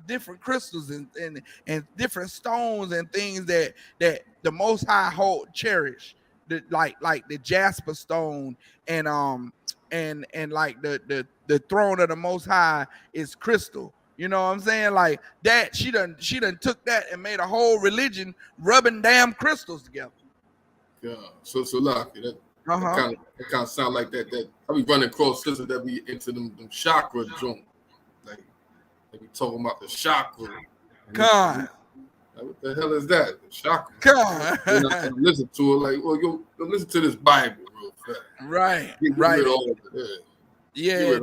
different crystals and different stones and things that the Most High cherish, like the jasper stone and like the throne of the Most High is crystal. You know what I'm saying? Like that, she done took that and made a whole religion rubbing damn crystals together. Yeah. So lucky that kind of sound like that. I be running across sisters that be into them chakra joint. Like they be talking about the chakra. God. Like, what the hell is that? The chakra. God. And I listen to it like, well, go listen to this Bible real fast. Right. Yeah.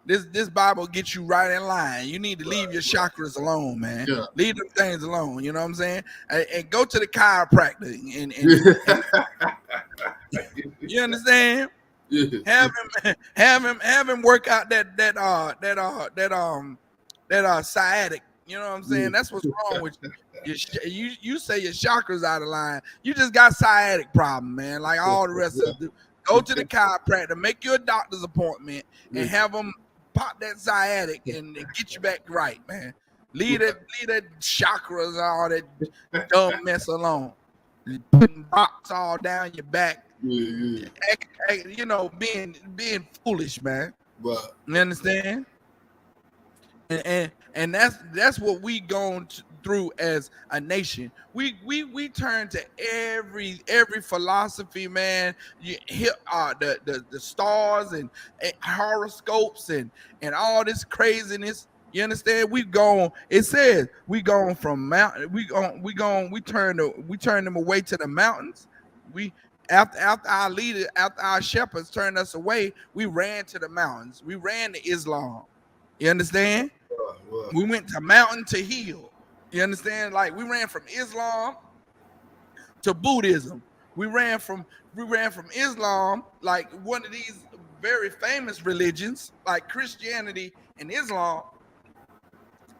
This Bible gets you right in line. You need to leave your chakras alone, man. Yeah. Leave them things alone. You know what I'm saying? And go to the chiropractor and you understand? Yeah. Have him work out that sciatic. You know what I'm saying? That's what's wrong with you. You say your chakras out of line. You just got sciatic problem, man. Like all the rest of it. Go to the chiropractor, make you a doctor's appointment, and have them pop that sciatic and get you back right, man. Leave that chakras and all that dumb mess alone. Putting rocks all down your back. Being foolish, man. Right. You understand? And that's what we going through as a nation. We turn to every philosophy, man. You hit the stars and horoscopes and all this craziness. You understand? It says we going from mountain. We turn them away to the mountains. After our shepherds turned us away, we ran to the mountains. We ran to Islam. You understand? We went to mountain to hill. You understand? Like we ran from Islam to Buddhism. We ran from Islam, like one of these very famous religions, like Christianity and Islam,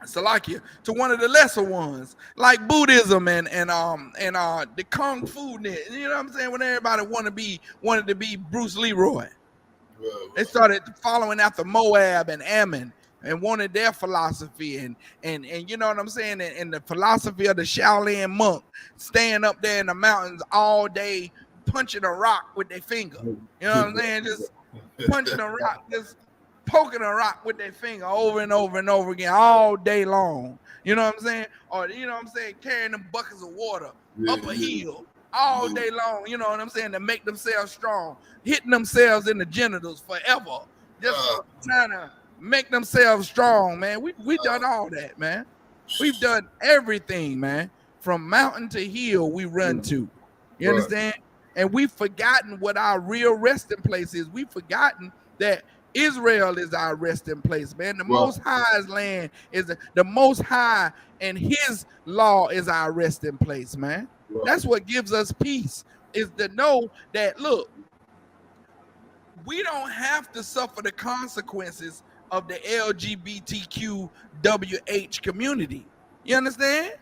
Salakia, to one of the lesser ones, like Buddhism and the Kung Fu. You know what I'm saying? When everybody wanted to be Bruce Leroy, they started following after Moab and Ammon and wanted their philosophy and you know what I'm saying, and the philosophy of the Shaolin monk, staying up there in the mountains all day, punching a rock with their finger. You know what I'm saying? Just punching a rock, just poking a rock with their finger over and over and over again all day long. You know what I'm saying? Or you know what I'm saying, carrying them buckets of water up a hill all day long. You know what I'm saying? To make themselves strong, hitting themselves in the genitals forever, just trying to make themselves strong, man. We done all that, man. We've done everything, man. From mountain to hill, we run to. You understand? And we've forgotten what our real resting place is. We've forgotten that Israel is our resting place, man. The Most High's land is the Most High, and His law is our resting place, man. That's what gives us peace. is to know that, look, we don't have to suffer the consequences of the LGBTQWH community. You understand?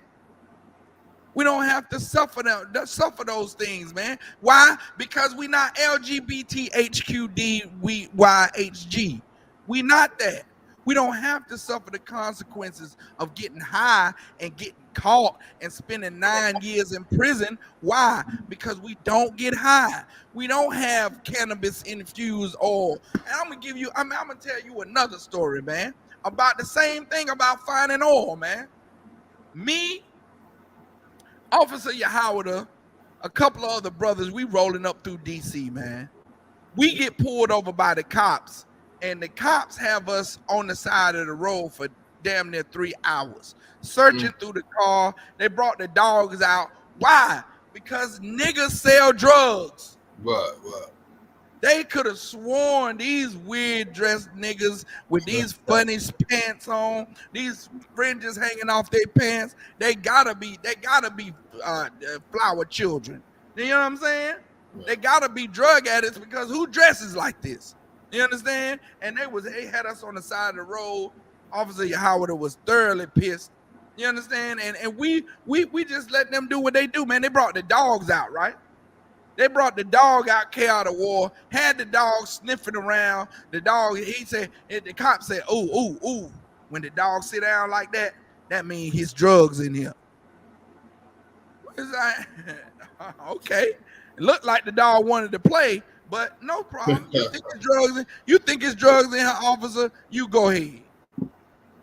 We don't have to suffer those things, man. Why? Because we not LGBTHQDYHG. We not that. We don't have to suffer the consequences of getting high and getting caught and spending 9 years in prison. Why? Because we don't get high. We don't have cannabis infused oil. And I'm gonna tell you another story, man, about the same thing about finding oil, man. Me, Officer Yahawada, a couple of other brothers, we rolling up through DC, man. We get pulled over by the cops, and the cops have us on the side of the road for damn near 3 hours, searching through the car. They brought the dogs out. Why? Because niggas sell drugs. What? They could have sworn these weird dressed niggas with these funny pants on, these fringes hanging off their pants. They gotta be flower children. You know what I'm saying? They gotta be drug addicts, because who dresses like this? You understand? And they had us on the side of the road. Officer Yahawada was thoroughly pissed. You understand? And we just let them do what they do, man. They brought the dogs out, right? They brought the dog out, out of war, had the dog sniffing around. The dog, the cop said, ooh. When the dog sit down like that, that means his drugs in here. It's like, okay. It looked like the dog wanted to play, but no problem. You think it's drugs in here, officer? You go ahead.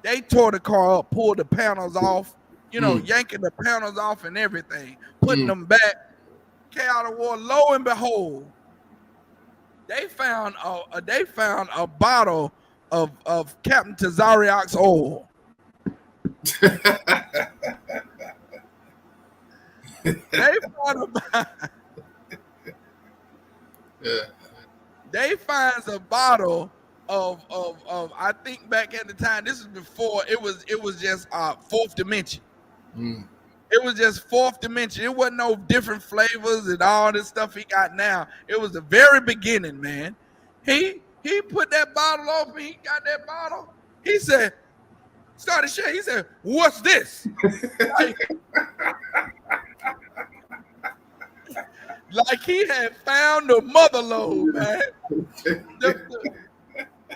They tore the car up, pulled the panels off, yanking the panels off and everything, putting them back. Out of war, lo and behold, they found a bottle of Captain Tazariak's oil. They finds a bottle of I think back at the time, this is before it was just Fourth Dimension. It was just Fourth Dimension. It wasn't no different flavors and all this stuff he got now. It was the very beginning, man. He put that bottle open. He got that bottle. He said, started shaking. He said, "What's this?" like he had found the mother lode, man.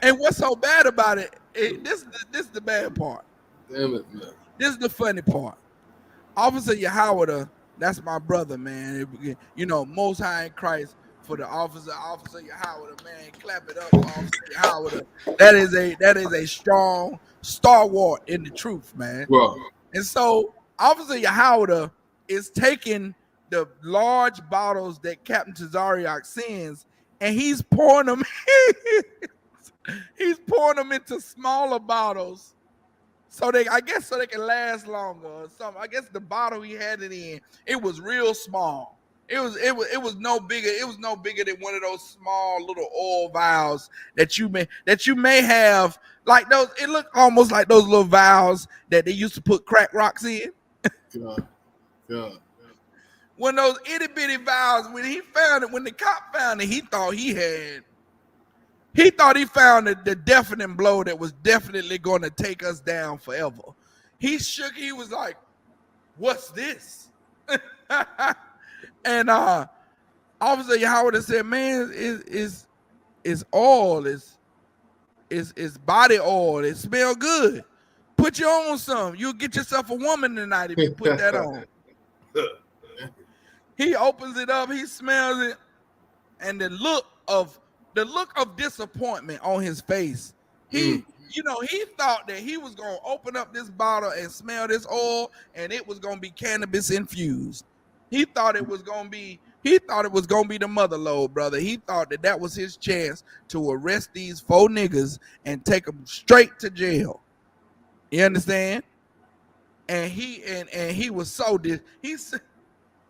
And what's so bad about it? This is the bad part. Damn it, man. This is the funny part. Officer Yahawada, that's my brother, man. Most high in Christ for the Officer Yahawada, man. Clap it up, Officer Yahawada. That is a strong stalwart in the truth, man. Wow. And so Officer Yahawada is taking the large bottles that Captain Tazariak sends, and he's pouring them. He's pouring them into smaller bottles. So they can last longer or something. I guess the bottle he had it in, it was real small. It was no bigger. It was no bigger than one of those small little oil vials that you may have, like those. It looked almost like those little vials that they used to put crack rocks in. God. One of those itty bitty vials. When the cop found it, he thought he found the deafening blow that was definitely going to take us down forever. He shook. He was like, "What's this?" And Officer Yahawada said, "Man, is oil. Is body oil. It smell good. Put you on some. You'll get yourself a woman tonight if you put that on." He opens it up. He smells it, and the look of disappointment on his face. He thought that he was gonna open up this bottle and smell this oil, and it was gonna be cannabis infused. He thought it was gonna be the mother lode, brother. He thought that was his chance to arrest these 4 niggas and take them straight to jail. You understand? And he was so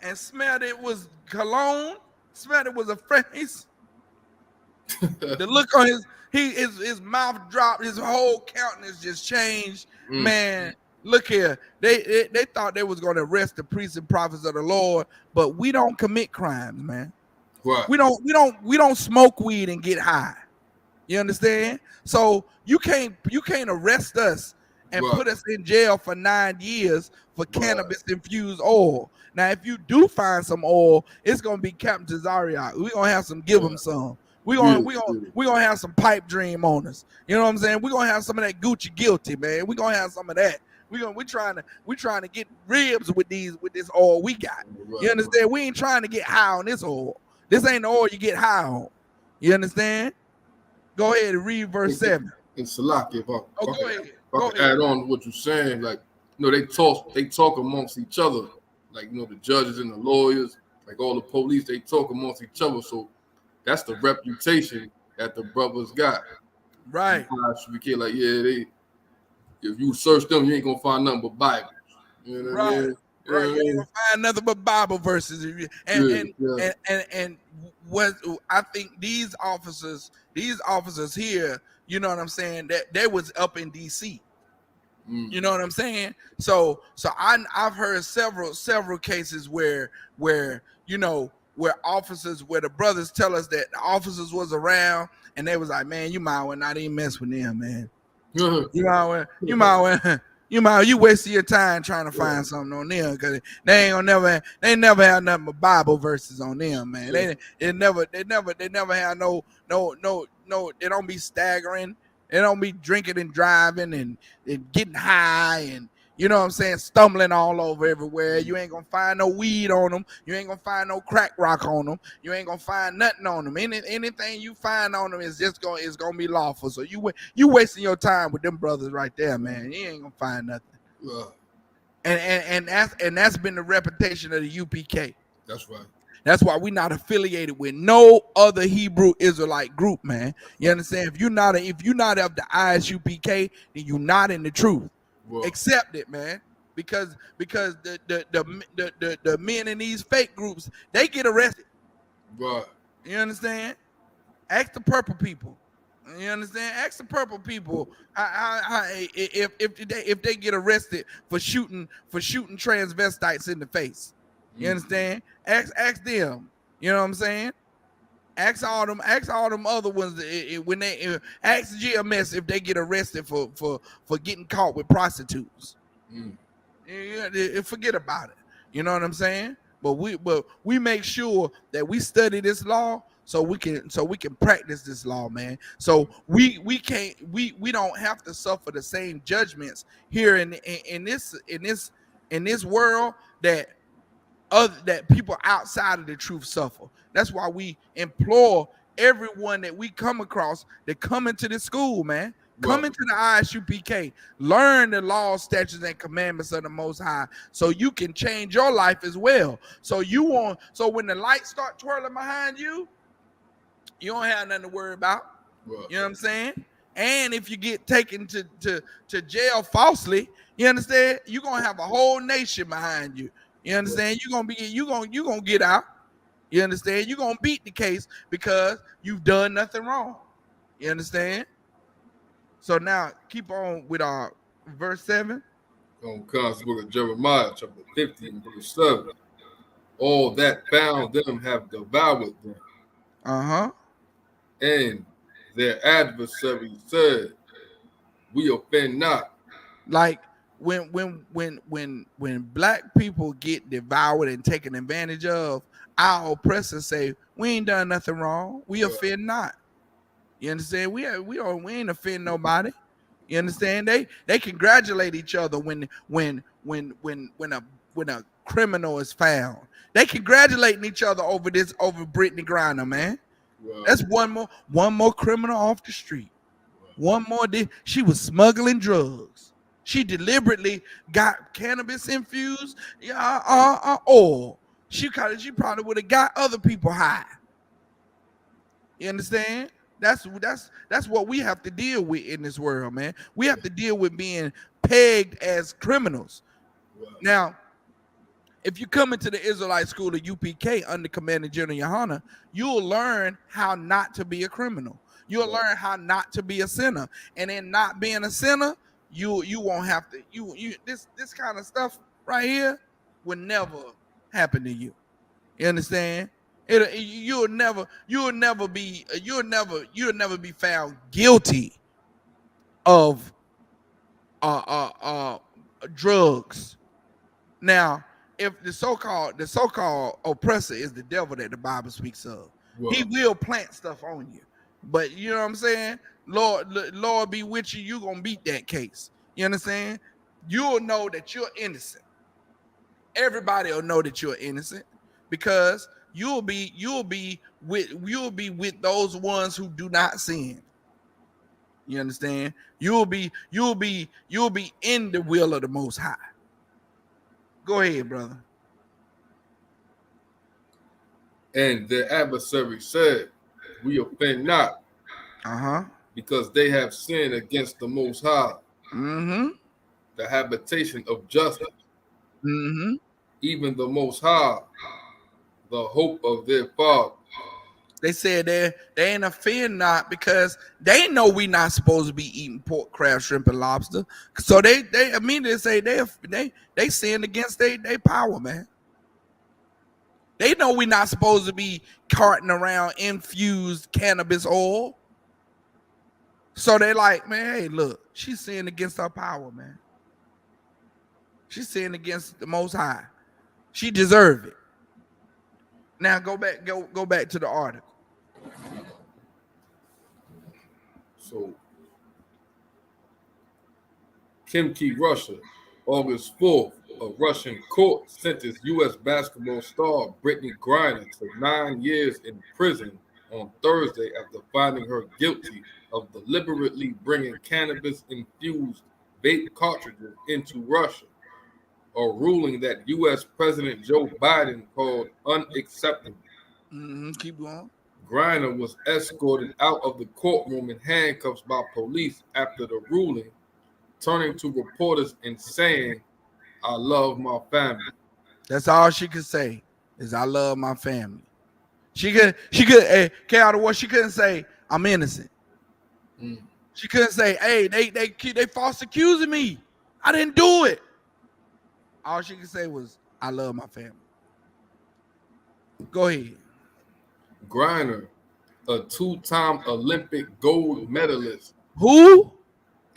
and smelled it was cologne. Smelled it was a phrase. The look on his mouth dropped, his whole countenance just changed. Man, Look here, they thought they was going to arrest the priests and prophets of the Lord, but we don't commit crimes, man. Right. We don't smoke weed and get high. You understand? So you can't arrest us and put us in jail for 9 years for cannabis infused oil. Now, if you do find some oil, it's gonna be Captain Cesario. We're gonna have some give him some. We're gonna have some pipe dream on us. You know what I'm saying? We're gonna have some of that Gucci guilty, man. We're gonna have some of that. We're trying to get ribs with this oil we got. You understand? We ain't trying to get high on this oil. This ain't the oil you get high on. You understand? Go ahead and read verse 7. In Salaki, go ahead. Go ahead. Add on to what you're saying, like, you know, they talk amongst each other, like, you know, the judges and the lawyers, like all the police, they talk amongst each other. So that's the reputation that the brothers got. Right. Like, yeah, if you search them, you ain't gonna find nothing but Bible. You know what I mean? Right, you ain't gonna find nothing but Bible verses. And what I think these officers here, you know what I'm saying, that they was up in DC. You know what I'm saying? So I've heard several cases where you know, where the brothers tell us that the officers was around and they was like, man, you might well not even mess with them, man. You wasting your time trying to find something on them because they never have nothing but Bible verses on them, man. They never have no, they don't be staggering, they don't be drinking and driving and getting high and, you know what I'm saying, stumbling all over everywhere. You ain't gonna find no weed on them. You ain't gonna find no crack rock on them. You ain't gonna find nothing on them. Anything you find on them is gonna be lawful. So you wasting your time with them brothers right there, man. You ain't gonna find nothing. And that's been the reputation of the UPK. That's right. That's why we're not affiliated with no other Hebrew Israelite group, man. You understand? If you're not of the ISUPK, then you're not in the truth. Accept it, man, because the men in these fake groups, they get arrested. Right. You understand? Ask the purple people. You understand? Ask the purple people if they get arrested for shooting transvestites in the face. You understand? Ask them. You know what I'm saying? Ask all them other ones when they ask GMS if they get arrested for getting caught with prostitutes. Forget about it. You know what I'm saying? But we make sure that we study this law so we can practice this law, man. So we don't have to suffer the same judgments here in this world that people outside of the truth suffer. That's why we implore everyone that we come across to come into this school, man. Come into the ISUPK, learn the laws, statutes, and commandments of the Most High, so you can change your life as well. So when the lights start twirling behind you, you don't have nothing to worry about. You know what I'm saying? And if you get taken to jail falsely, you understand? You're gonna have a whole nation behind you. You understand? You're gonna get out. You understand? You're gonna beat the case because you've done nothing wrong. You understand? So now keep on with our verse 7. On God's book of Jeremiah, chapter 50 and verse 7. All that bound them have devoured them. And their adversary said, we offend not. Like when black people get devoured and taken advantage of, our oppressors say, we ain't done nothing wrong. We offend not. You understand? We ain't offend nobody. You understand? They congratulate each other when a criminal is found. They congratulating each other over Brittany Griner, man. That's one more criminal off the street. One more she was smuggling drugs. She deliberately got cannabis infused oil. She probably would have got other people high. You understand? That's what we have to deal with in this world, man. We have to deal with being pegged as criminals. Now, if you come into the Israelite school of UPK under Commander General Yohana, you'll learn how not to be a criminal. You'll learn how not to be a sinner. And in not being a sinner, you won't have to this kind of stuff right here would never happen to you. You understand? You'll never be found guilty of drugs. Now, if the so-called oppressor is the devil that the Bible speaks of, he will plant stuff on you. But you know what I'm saying? Lord be with you, you're gonna beat that case. You understand? You'll know that you're innocent. Everybody will know that you're innocent because you'll be with those ones who do not sin. You understand? You'll be in the will of the Most High. Go ahead, brother. And their adversary said, we offend not, because they have sinned against the Most High, the habitation of justice, even the Most High, the hope of their father. They said they ain't offend not because they know we not supposed to be eating pork, crab, shrimp, and lobster. So they immediately say they sinned against their power, man. They know we not supposed to be carting around infused cannabis oil. So they like, man, hey, look, she's sinned against her power, man. She's sinned against the Most High. She deserved it. Now go back to the article. So, Kimki, Russia, August 4th, a Russian court sentenced U.S. basketball star Brittany Griner to 9 years in prison on Thursday after finding her guilty of deliberately bringing cannabis-infused vape cartridges into Russia, a ruling that U.S. President Joe Biden called unacceptable. Keep going. Griner was escorted out of the courtroom in handcuffs by police after the ruling, turning to reporters and saying, I love my family. That's all she could say is I love my family. She couldn't say I'm innocent. She couldn't say, hey, they false accusing me. I didn't do it. All she could say was I love my family. Go ahead. Griner, a two-time Olympic gold medalist. Who?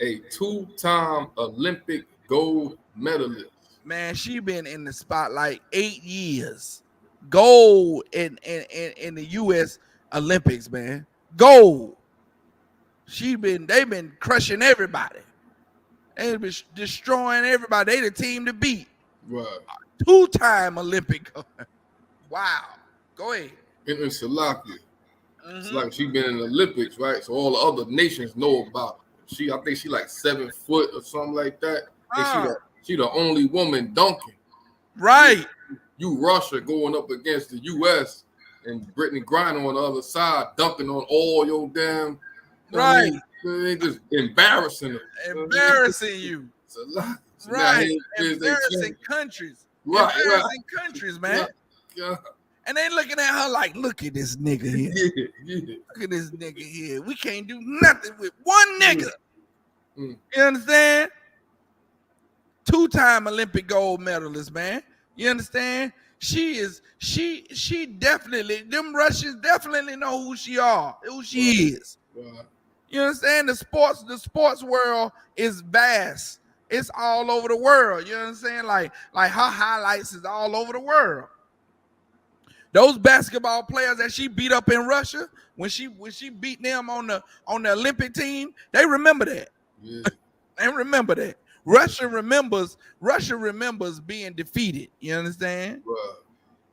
A two-time Olympic gold medalist. Man, she been in the spotlight 8 years. Gold in the U.S. Olympics, man. Gold. They've been crushing everybody. They've been destroying everybody. They the team to beat. Right. Two-time Olympic. Wow. Go ahead. In Salakia. It's like she been in the Olympics, right? So all the other nations know about her. I think she like 7 foot or something like that. And she the only woman dunking. Right. You Russia going up against the U.S. and Brittany Griner on the other side dunking on all your damn. Right. They just embarrassing her. Embarrassing you. It's a lot. So right. Embarrassing countries. Right. Embarrassing countries, man. Yeah. And they looking at her like, look at this nigga here. Yeah. Look at this nigga here. We can't do nothing with one nigga. You understand? Two-time Olympic gold medalist, man. You understand? She definitely, them Russians definitely know who she is. Right. You understand? The sports world is vast. It's all over the world. You understand? Like her highlights is all over the world. Those basketball players that she beat up in Russia, when she beat them on the Olympic team, they remember that. Yeah. They remember that. Russia remembers being defeated. You understand? Right.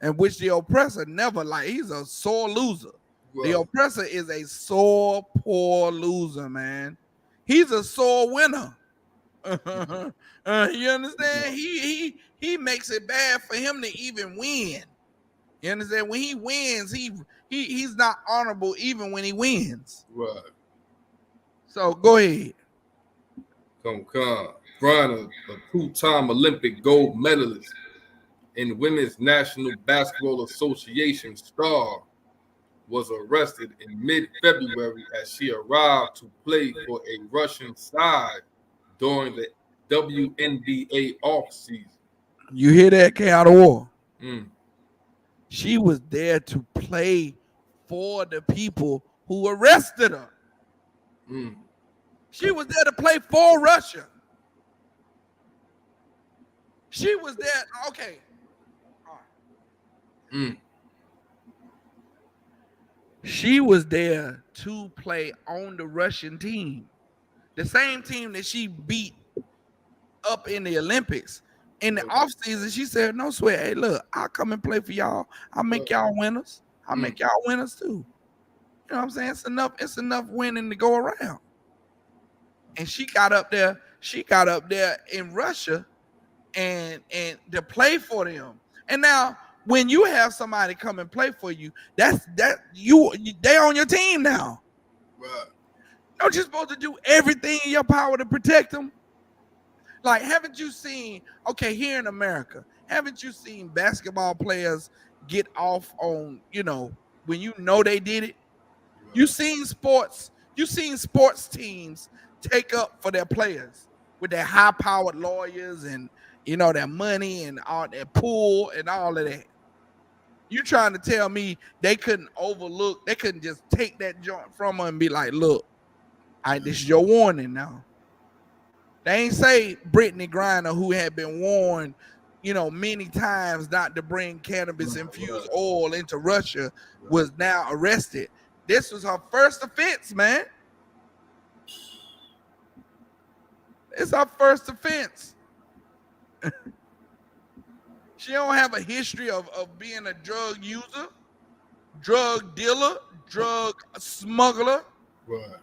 And which the oppressor never he's a sore loser. Right. The oppressor is a sore, poor loser, man. He's a sore winner. You understand? He makes it bad for him to even win. You understand? When he wins, he's not honorable even when he wins. Right. So go ahead. Come. Griner, a two-time Olympic gold medalist and Women's National Basketball Association star, was arrested in mid-February as she arrived to play for a Russian side during the WNBA off season. You hear that, K out of war? Mm. She was there to play for the people who arrested her. Mm. She was there to play for Russia. She was there. Okay. Mm. She was there to play on the Russian team. The same team that she beat up in the Olympics. In the offseason, she said, no sweat. Hey, look, I'll come and play for y'all. I'll make y'all winners. I'll make y'all winners too. You know what I'm saying? It's enough winning to go around. And she got up there in Russia and to play for them. And now when you have somebody come and play for you, they on your team now. Right. Don't you supposed to do everything in your power to protect them? Like, haven't you seen, okay, here in America, haven't you seen basketball players get off on, when they did it? Right. You seen sports teams take up for their players with their high-powered lawyers and, their money and all their pool and all of that. You trying to tell me they couldn't just take that joint from her and be like, look, this is your warning now. They ain't say Brittany Griner, who had been warned, many times not to bring cannabis-infused oil into Russia, was now arrested. This was her first offense, man. It's her first offense. She don't have a history of being a drug user, drug dealer, drug smuggler. Right.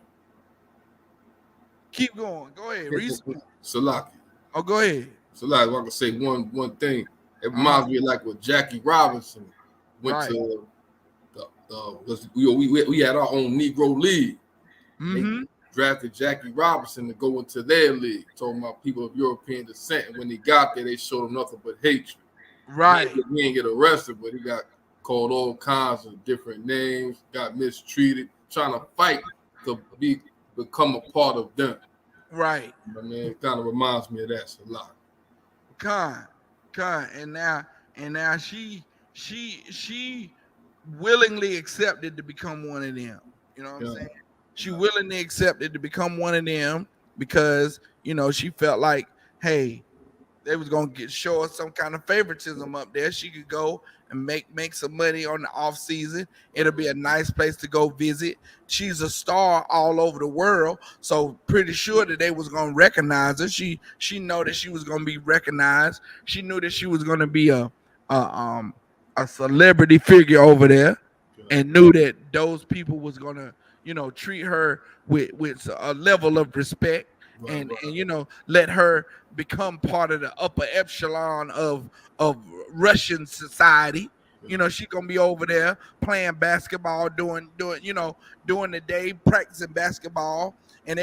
Keep going. Go ahead. Salaki. Oh, go ahead. Salaki, I can say one thing. It reminds me of like what Jackie Robinson went to. We had our own Negro League. Mm-hmm. They drafted Jackie Robinson to go into their league, talking about people of European descent. And when he got there, they showed him nothing but hatred. Right. He didn't get arrested, but he got called all kinds of different names, got mistreated, trying to fight to become a part of them. Right. I mean, it kind of reminds me of that a lot. And now she willingly accepted to become one of them. You know what I'm saying? She willingly accepted to become one of them because, she felt like, hey, they was gonna show us some kind of favoritism up there. She could go and make some money on the off season. It'll be a nice place to go visit. She's a star all over the world, so pretty sure that they was gonna recognize her. She know that she was gonna be recognized. She knew that she was gonna be a celebrity figure over there, and knew that those people was gonna treat her with a level of respect. And let her become part of the upper echelon of Russian society. She gonna be over there playing basketball, doing the day, practicing basketball, and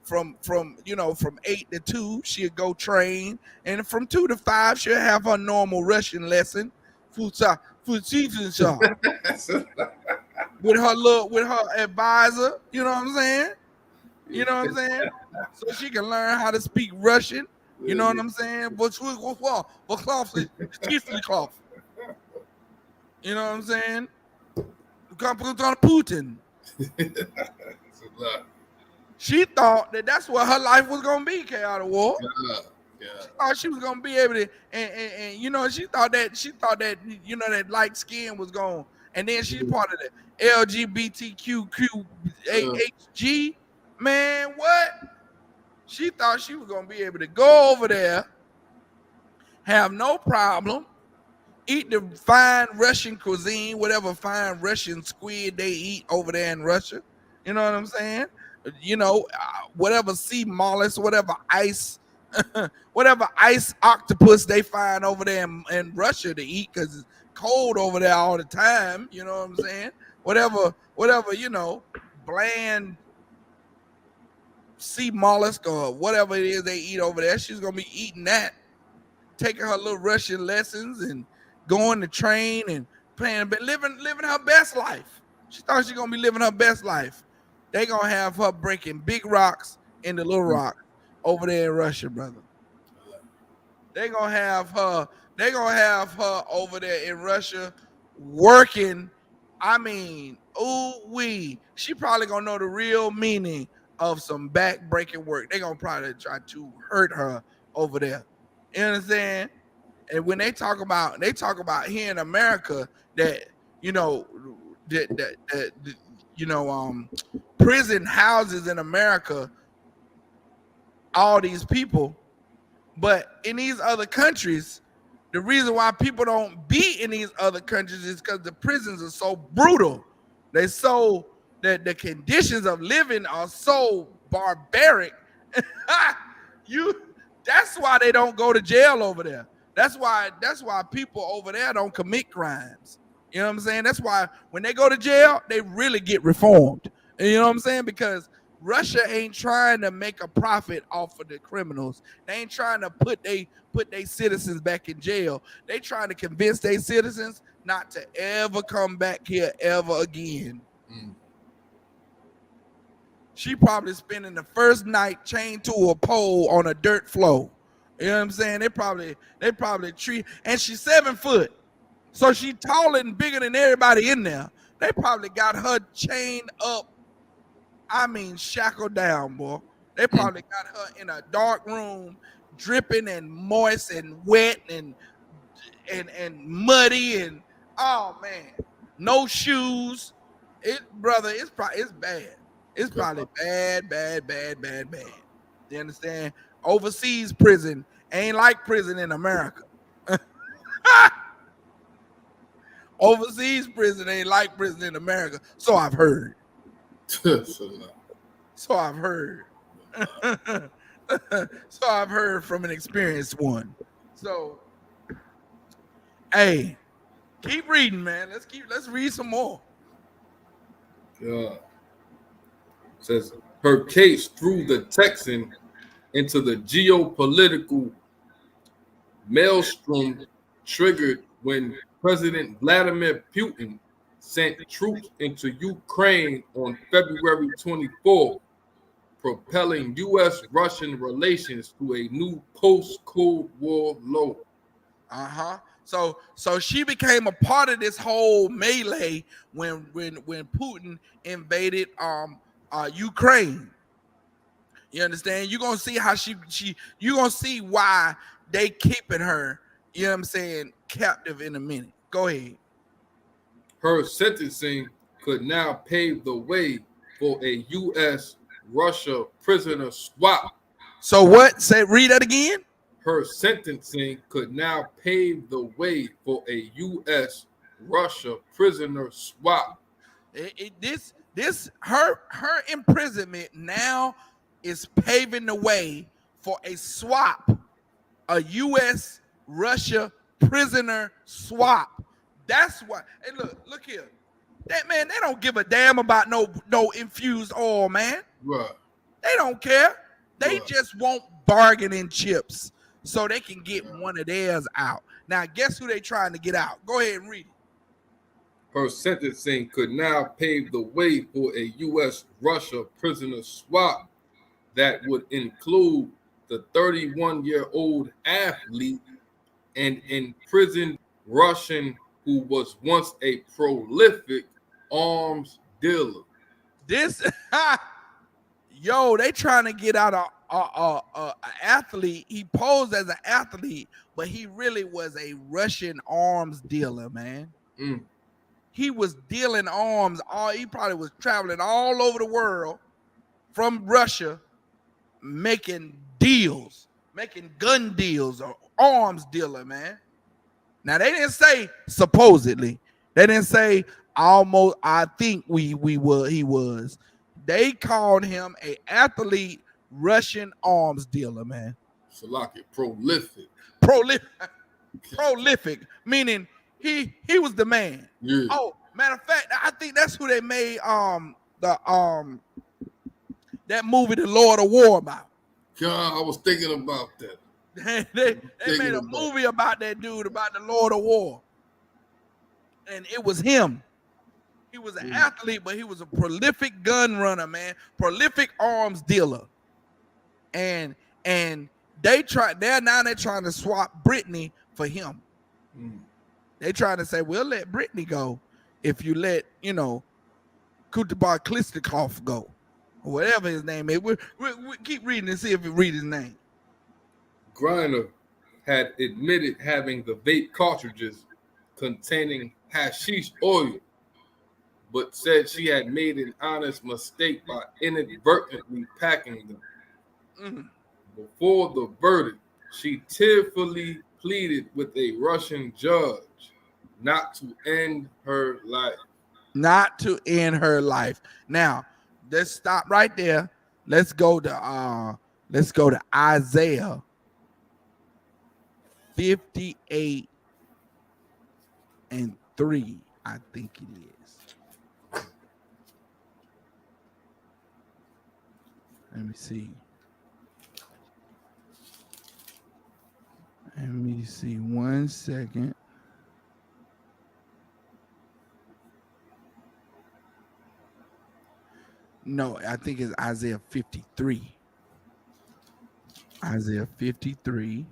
from 8 to 2 she'll go train, and from 2 to 5 she'll have her normal Russian lesson, with her advisor. You know what I'm saying? So she can learn how to speak Russian. You know what I'm saying? You know what I'm saying? Putin. She thought that's what her life was gonna be, K out of war. She thought she was gonna be able to, and she thought that that light skin was gone, and then she's part of the LGBTQHG. Man, what? She thought she was gonna be able to go over there, have no problem, eat the fine Russian cuisine, whatever fine Russian squid they eat over there in Russia. You know what I'm saying? Whatever sea mollusk, whatever ice octopus they find over there in Russia to eat, because it's cold over there all the time. You know what I'm saying? Whatever, bland sea mollusk or whatever it is they eat over there, she's gonna be eating that, taking her little Russian lessons and going to train and playing, but living her best life. She thought she's gonna be living her best life. They gonna have her breaking big rocks into little rocks. over there in Russia, brother. They're gonna have her. They're gonna have her over there in Russia working. I mean, she probably gonna know the real meaning of some back-breaking work. They're gonna probably try to hurt her over there. You understand? And when they talk about here in America that prison houses in America all these people, but in these other countries, the reason why people don't be in these other countries is because the prisons are so brutal. They so that the conditions of living are so barbaric. That's why they don't go to jail over there. That's why people over there don't commit crimes. You know what I'm saying? That's why when they go to jail, they really get reformed. And you know what I'm saying? Because Russia ain't trying to make a profit off of the criminals. They ain't trying to put they citizens back in jail. They trying to convince their citizens not to ever come back here ever again. She probably spending the first night chained to a pole on a dirt floor. You know what I'm saying? They probably treat, and she's 7 foot. So she taller and bigger than everybody in there. They probably got her chained up. I mean, shackled down, boy. They probably got her in a dark room, dripping and moist and wet and muddy and oh man, no shoes. It's bad. It's probably bad. You understand? Overseas prison ain't like prison in America. Overseas prison ain't like prison in America. So I've heard. So I've heard. So I've heard from an experienced one. So, hey, keep reading, man. Let's read some more. Says her case threw the Texan into the geopolitical maelstrom triggered when President Vladimir Putin sent troops into Ukraine on February 24th, propelling U.S.-Russian relations to a new post-Cold War low. So she became a part of this whole melee when Putin invaded Ukraine. You understand? You're gonna see how you're gonna see why they keeping her, you know what I'm saying, captive in a minute. Go ahead. Her sentencing could now pave the way for a U.S.-Russia prisoner swap. So what? Read that again. Her sentencing could now pave the way for a U.S.-Russia prisoner swap. Her imprisonment now is paving the way for a swap, a U.S.-Russia prisoner swap. That's why. Hey, look here. That man, they don't give a damn about no infused oil, man. Right. They don't care. They just want bargaining chips so they can get one of theirs out. Now, guess who they trying to get out? Go ahead and read it. Her sentencing could now pave the way for a U.S.-Russia prisoner swap that would include the 31-year-old athlete and imprisoned Russian who was once a prolific arms dealer. They trying to get out a athlete. He posed as an athlete, but he really was a Russian arms dealer, man. He was dealing arms. He probably was traveling all over the world from Russia, making deals, making gun deals or arms dealer, man. Now they didn't say supposedly. They didn't say almost. I think he was. They called him a athlete, Russian arms dealer, man. So like it prolific, meaning he was the man. Yeah. Oh, matter of fact, I think that's who they made that movie, The Lord of War, about. God, I was thinking about that. they made a movie about that dude, about the Lord of War, and it was him. He was an athlete, but he was a prolific gun runner, man, prolific arms dealer, and And they're trying to swap Britney for him. They trying to say, we'll let Britney go if you let, Kutaba Klistikoff go, or whatever his name is. We keep reading and see if we read his name. Griner had admitted having the vape cartridges containing hashish oil, but said she had made an honest mistake by inadvertently packing them. Before the verdict, she tearfully pleaded with a Russian judge not to end her life. Not to end her life. Now, let's stop right there. Let's go to Isaiah 58 and 3, I think it is. Let me see. Let me see 1 second. No, I think it's Isaiah 53. Isaiah 53.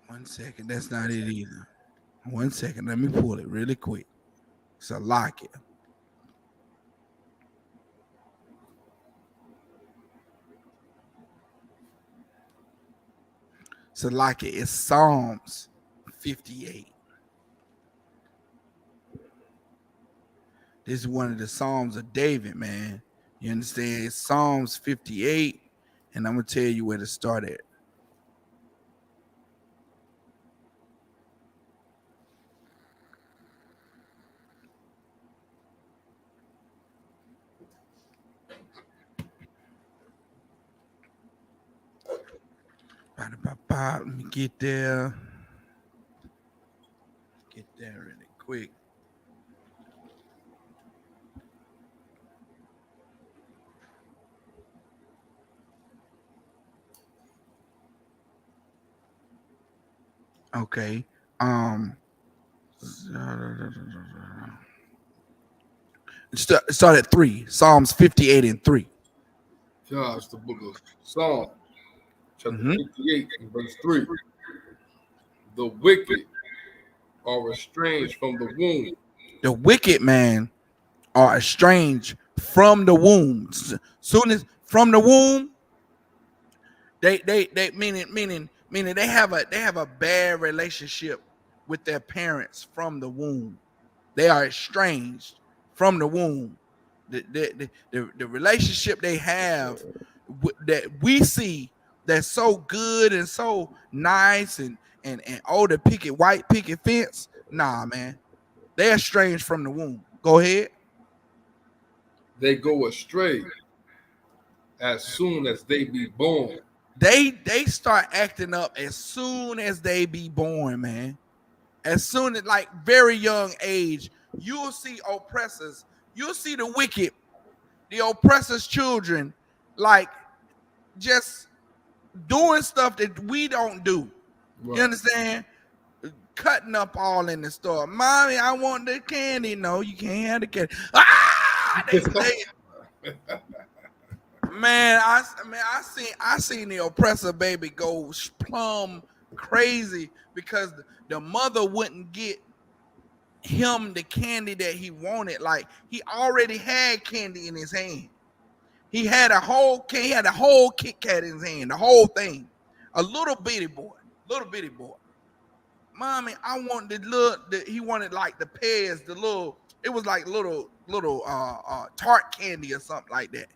One second, that's not it either. 1 second, let me pull it really quick. So lock it. So like it's Psalms 58. This is one of the Psalms of David, man. You understand? It's Psalms 58, and I'm gonna tell you where to start at. Let me get there. Get there really quick. Okay. Start at 3. Psalms 58 and 3. Gosh, the book of Psalms, chapter 58 and verse 3. The wicked are estranged from the womb. The wicked, man, are estranged from the womb. Soon as from the womb, they meaning they have a bad relationship with their parents from the womb. They are estranged from the womb. The relationship they have that we see that's so good and so nice and older white picket fence. Nah, man, they're estranged from the womb. Go ahead. They go astray as soon as they be born. They start acting up as soon as they be born, man. As soon as, like, very young age, you'll see oppressors. You'll see the wicked, the oppressors' children, like, just doing stuff that we don't do. Right. You understand? Cutting up all in the store. Mommy, I want the candy. No, you can't have the candy. Ah! Man, I seen the oppressor baby go plumb crazy because the mother wouldn't get him the candy that he wanted. Like, he already had candy in his hand. He had a whole Kit Kat in his hand, the whole thing. A little bitty boy. Mommy, I want he wanted like the pears, it was like little tart candy or something like that.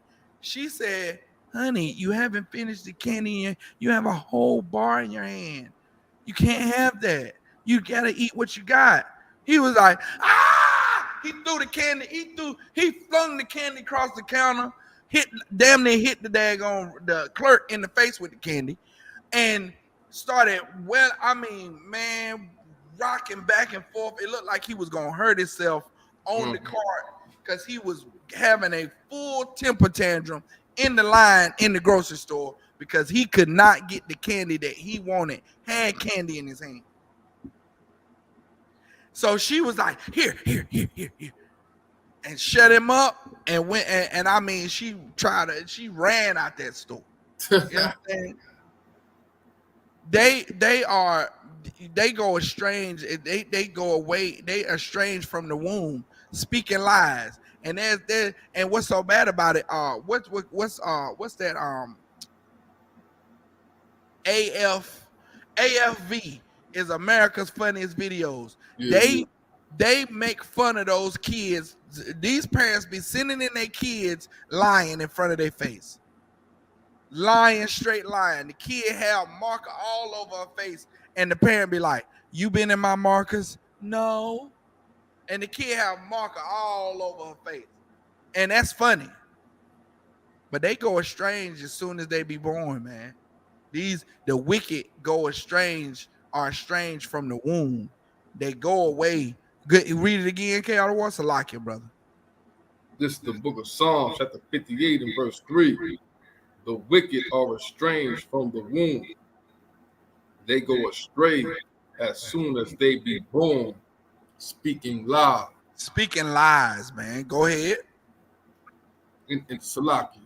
She said, honey, you haven't finished the candy. You have a whole bar in your hand. You can't have that. You got to eat what you got. He was like, ah! He threw the candy. He flung the candy across the counter. damn near hit the daggone the clerk in the face with the candy, and started rocking back and forth. It looked like he was gonna hurt himself on the cart because he was having a full temper tantrum in the line in the grocery store because he could not get the candy that he wanted. Had candy in his hand. So she was like, here, and shut him up and went. And I mean, she ran out that store. You know what I'm saying? They go estranged. They go away. They estranged from the womb, speaking lies. And and what's so bad about it? What's that? AFV is America's Funniest Videos. Yeah. They make fun of those kids. These parents be sending in their kids lying in front of their face. Straight lying. The kid have marker all over her face, and the parent be like, "You been in my markers?" No. And the kid have marker all over her face, and that's funny. But they go estranged as soon as they be born, man. The wicked are estranged from the womb. They go away. Good. Read it again, K.R. What's like it, brother? This is the book of Psalms, chapter 58 and verse 3. The wicked are estranged from the womb. They go astray as soon as they be born, speaking lies. Speaking lies, man. Go ahead. In Salaki.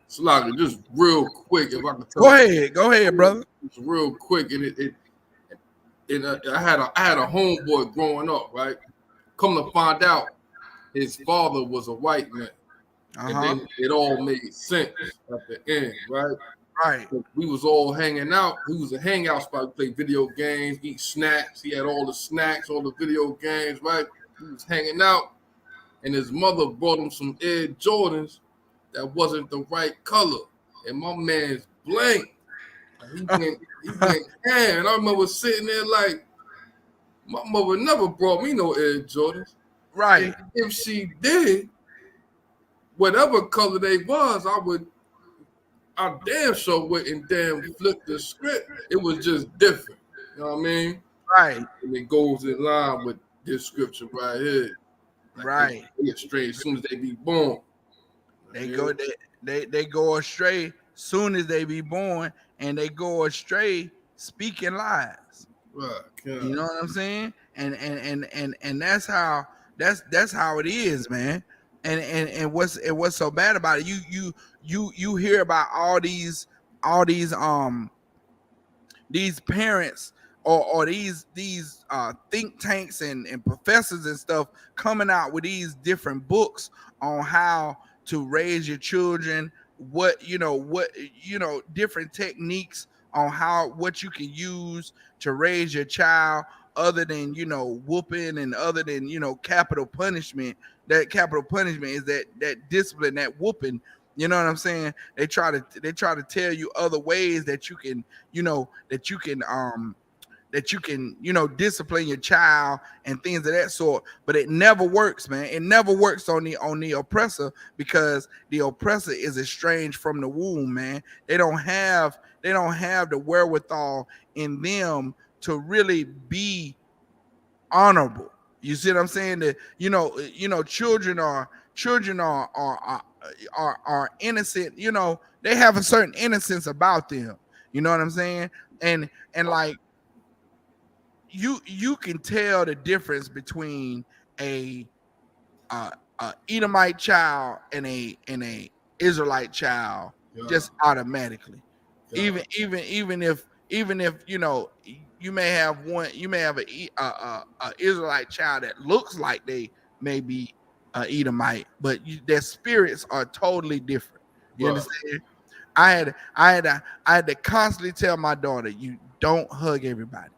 Salaki, just real quick, if I can tell. Go ahead, brother. Just real quick, and I had a homeboy growing up, right? Come to find out, his father was a white man. And then it all made sense at the end, right? Right. We was all hanging out. He was a hangout spot. We played video games, eat snacks. He had all the snacks, all the video games, right? He was hanging out, and his mother brought him some Air Jordans that wasn't the right color. And my man's blank. He went ham. And I remember sitting there like, my mother never brought me no Air Jordans. Right. And if she did, whatever color they was, I damn sure wouldn't damn flip the script. It was just different. You know what I mean? Right. And it goes in line with this scripture right here. Like right. They get straight as soon as they be born. They go astray soon as they be born, and they go astray speaking lies. Right. Yeah. You know what I'm saying? And that's how it is, man. And what's so bad about it? You hear about all these parents or these think tanks and professors and stuff coming out with these different books on how to raise your children, what different techniques on what you can use to raise your child other than whooping and other than capital punishment. That capital punishment is that discipline, that whooping. You know what I'm saying? They try to tell you other ways that you can discipline your child and things of that sort, but it never works, man. It never works on the oppressor, because the oppressor is estranged from the womb, man. They don't have the wherewithal in them to really be honorable. You see what I'm saying? That children are innocent. They have a certain innocence about them. You know what I'm saying? And like you can tell the difference between a Edomite child and a Israelite child just automatically. Yeah. Even if you may have a Israelite child that looks like they may be Edomite, but their spirits are totally different. You understand? I had to constantly tell my daughter, you don't hug everybody.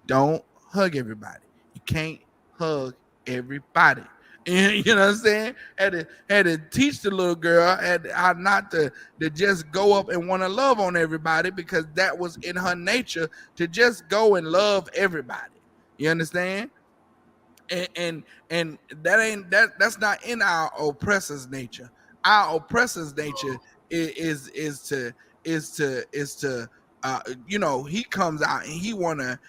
Don't hug everybody. You can't hug everybody. And you know what I'm saying? Had to teach the little girl how not to just go up and want to love on everybody, because that was in her nature to just go and love everybody. You understand? And that's not in our oppressor's nature. our oppressor's nature is to you know, he comes out and he wanna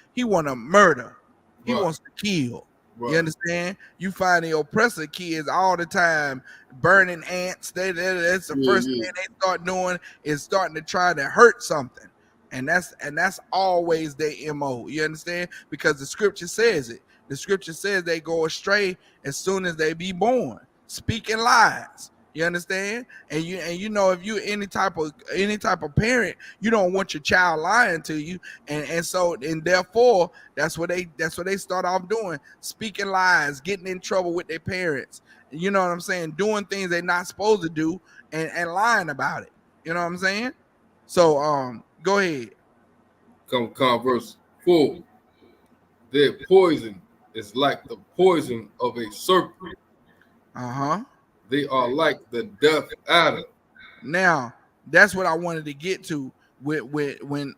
murder, he wants to kill. You understand? You find the oppressor kids all the time burning ants. That's the first thing they start doing is starting to try to hurt something. And that's always their MO. You understand? Because the scripture says it. The scripture says they go astray as soon as they be born, speaking lies. You understand? And you know, if you any type of parent, you don't want your child lying to you, and so therefore that's what they start off doing, speaking lies, getting in trouble with their parents. You know what I'm saying? Doing things they're not supposed to do and lying about it. You know what I'm saying? So go ahead. Come verse 4. Their poison is like the poison of a serpent. They are like the death adder. Now, that's what I wanted to get to with when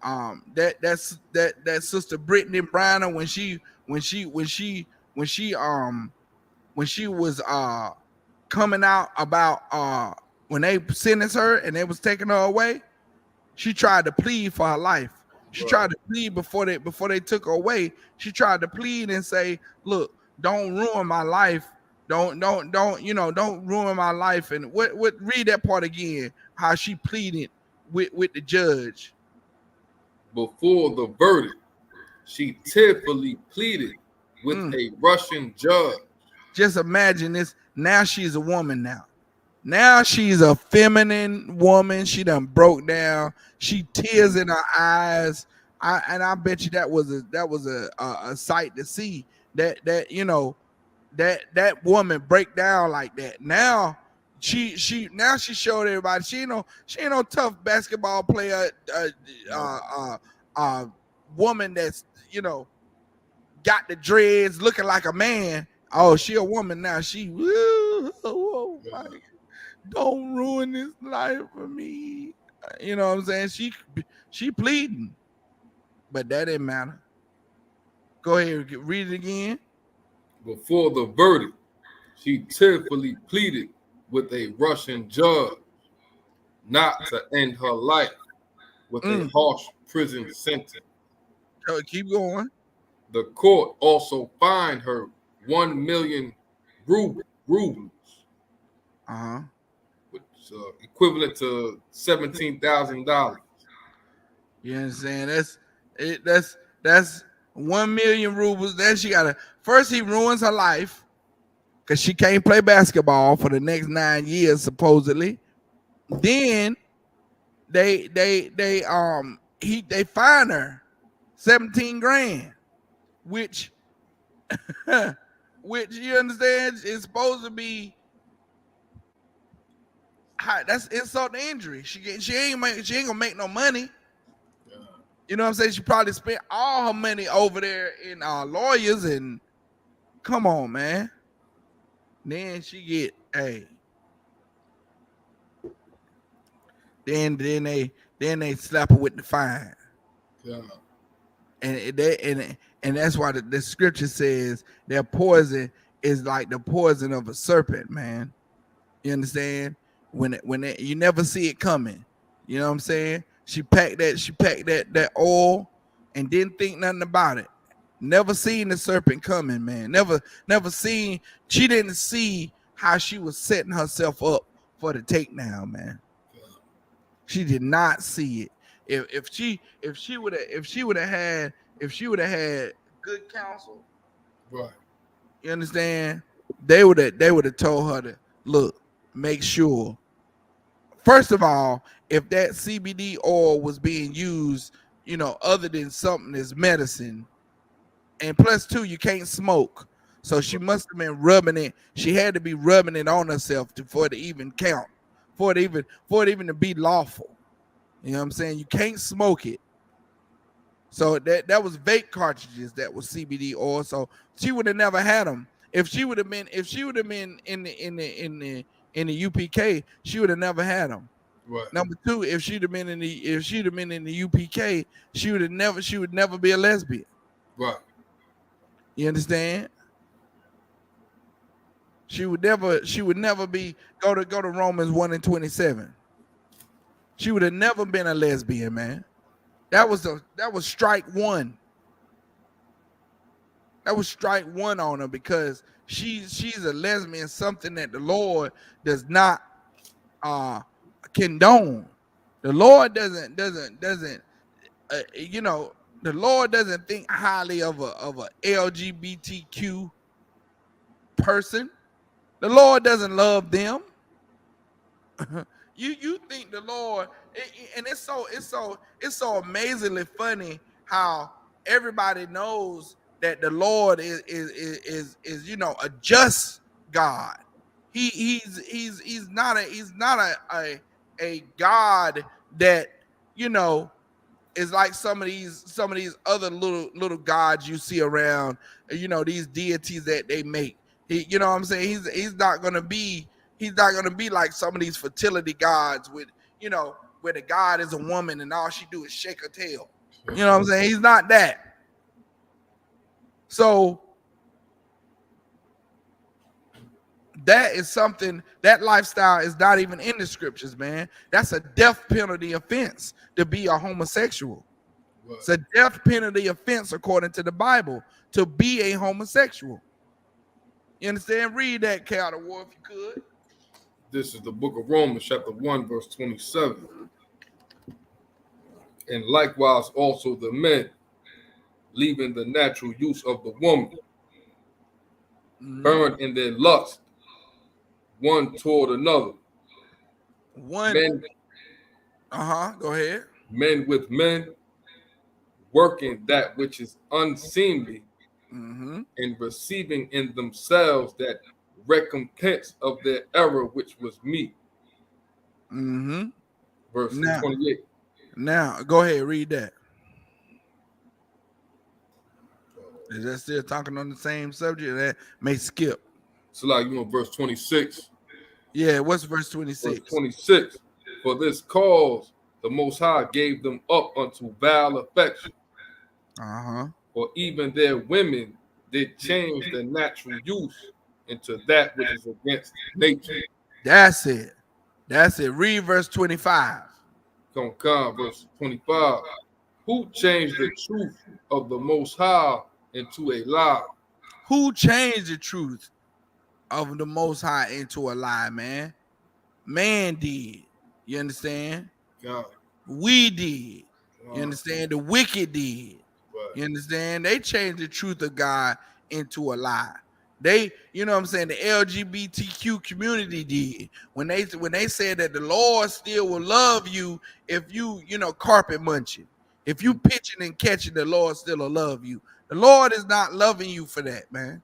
that sister Brittany Briner when she was coming out about when they sentenced her and they was taking her away, she tried to plead for her life. She tried to plead before they took her away. She tried to plead and say, "Look, don't ruin my life. Don't ruin my life." And what read that part again? How she pleaded with the judge before the verdict. She tearfully pleaded with a Russian judge. Just imagine this. Now she's a woman now. Now she's a feminine woman. She done broke down. She tears in her eyes. I bet you that was a sight to see. That you know that woman break down like that. Now she showed everybody she ain't no tough basketball player. Woman that's got the dreads, looking like a man. Oh, she a woman now. She oh my God. Don't ruin this life for me. You know what I'm saying? She pleading, but that didn't matter. Go ahead, read it again. Before the verdict, she tearfully pleaded with a Russian judge not to end her life with a harsh prison sentence. Keep going. The court also fined her 1 million rubles. Which equivalent to $17,000. You understand? That's 1 million rubles. Then she gotta first he ruins her life because she can't play basketball for the next 9 years supposedly. Then they fine her 17 grand, which you understand is supposed to be that's insult to injury. She ain't gonna make no money. You know what I'm saying? She probably spent all her money over there in lawyers and come on, man. Then she get then they slap her with the fine. Yeah. And that's why the scripture says their poison is like the poison of a serpent, man. You understand? When you never see it coming. You know what I'm saying? She packed that oil and didn't think nothing about it. Never seen the serpent coming, man. Never seen. She didn't see how she was setting herself up for the takedown, man. She did not see it. If she would have had good counsel, right? You understand? They would have told her to look, make sure. First of all, if that CBD oil was being used, other than something as medicine, and plus two, you can't smoke. So she must have been rubbing it. She had to be rubbing it on herself for it to even count, for it even to be lawful. You know what I'm saying? You can't smoke it. So that was vape cartridges that was CBD oil. So she would have never had them. If she would have been in the UPK, she would have never had them. Right. Number two, if she'd have been in the UPK, she would never be a lesbian. Right. You understand? She would never be go to Romans 1:27. She would have never been a lesbian, man. That was strike one. That was strike one on her because she's a lesbian, something that the Lord does not condone. The Lord doesn't the Lord doesn't think highly of a LGBTQ person. The Lord doesn't love them. You think the Lord, and it's so amazingly funny how everybody knows that the Lord is a just God. He's not a God that is like some of these other little gods you see around, these deities that they make. You know what I'm saying? He's not gonna be like some of these fertility gods with, where the god is a woman and all she do is shake her tail. You know what I'm saying? He's not that. So that is something, that lifestyle is not even in the scriptures, man. That's a death penalty offense to be a homosexual. What? It's a death penalty offense according to the Bible to be a homosexual. You understand? Read that, Cal the War, if you could. This is the book of Romans, chapter 1, verse 27. And likewise also the men, leaving the natural use of the woman, burn in their lust, one toward another. Men, go ahead. Men with men, working that which is unseemly, and receiving in themselves that recompense of their error which was meet. Verse 28. Now, go ahead, read that. Is that still talking on the same subject? That may skip. So like, verse 26. Yeah, what's verse 26? Verse 26. For this cause the Most High gave them up unto vile affection. For even their women did change the natural use into that which is against nature. That's it. Read verse 25. Verse 25. Who changed the truth of the Most High into a lie? Who changed the truth of the Most High into a lie, man? Man did. You understand? God. We did. You understand? The wicked did. Right. You understand? They changed the truth of God into a lie. They, you know what I'm saying, the LGBTQ community did. When they said that the Lord still will love you if you carpet munching. If you pitching and catching, the Lord still will love you. The Lord is not loving you for that, man.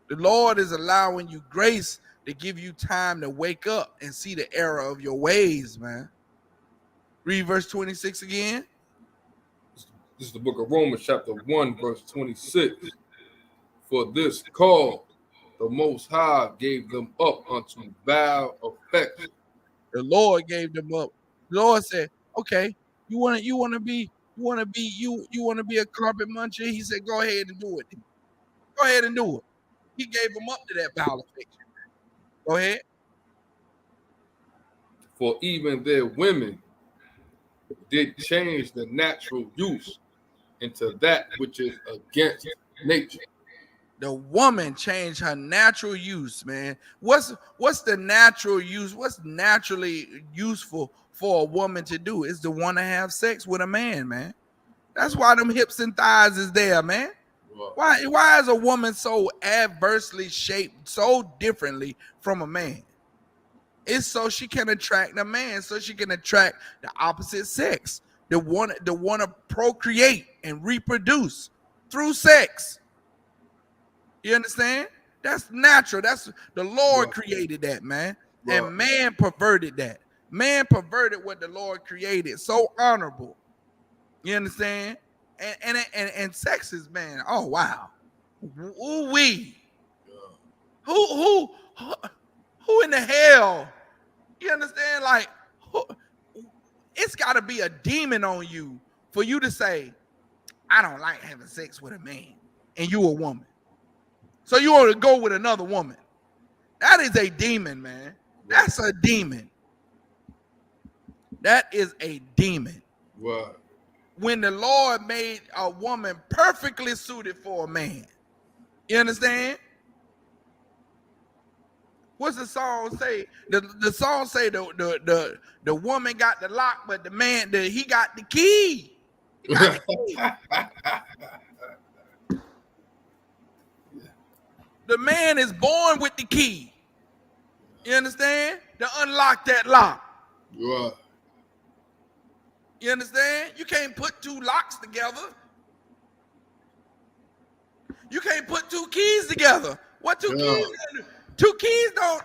The Lord is allowing you grace to give you time to wake up and see the error of your ways, man. Read verse 26 again. This is the book of Romans, chapter 1, verse 26. For this cause the Most High gave them up unto vile affection. The Lord gave them up. The Lord said, "Okay, you want to be a carpet muncher." He said, "Go ahead and do it. Go ahead and do it." He gave them up to that vile affection. Go ahead. For even their women did change the natural use into that which is against nature. The woman changed her natural use, man. What's the natural use? What's naturally useful for a woman to do is to want to have sex with a man, man. That's why them hips and thighs is there, man. Why is a woman so adversely shaped so differently from a man? It's so she can attract a man, so she can attract the opposite sex, the want to procreate and reproduce through sex. You understand? That's natural. That's the Lord created that, man. And man perverted that. Man perverted what the Lord created. So honorable. You understand? And sex is, man. Oh wow. Ooh-wee. Who in the hell? You understand? Like, it's got to be a demon on you for you to say, I don't like having sex with a man, and you a woman. So you want to go with another woman. That is a demon, man. That's a demon. That is a demon. Right. When the Lord made a woman perfectly suited for a man. You understand? What's the song say? The song say the woman got the lock, but the man he got the key. He got the key. The man is born with the key. You understand? To unlock that lock. Right. You understand? You can't put two locks together. You can't put two keys together. What two keys? Two keys don't.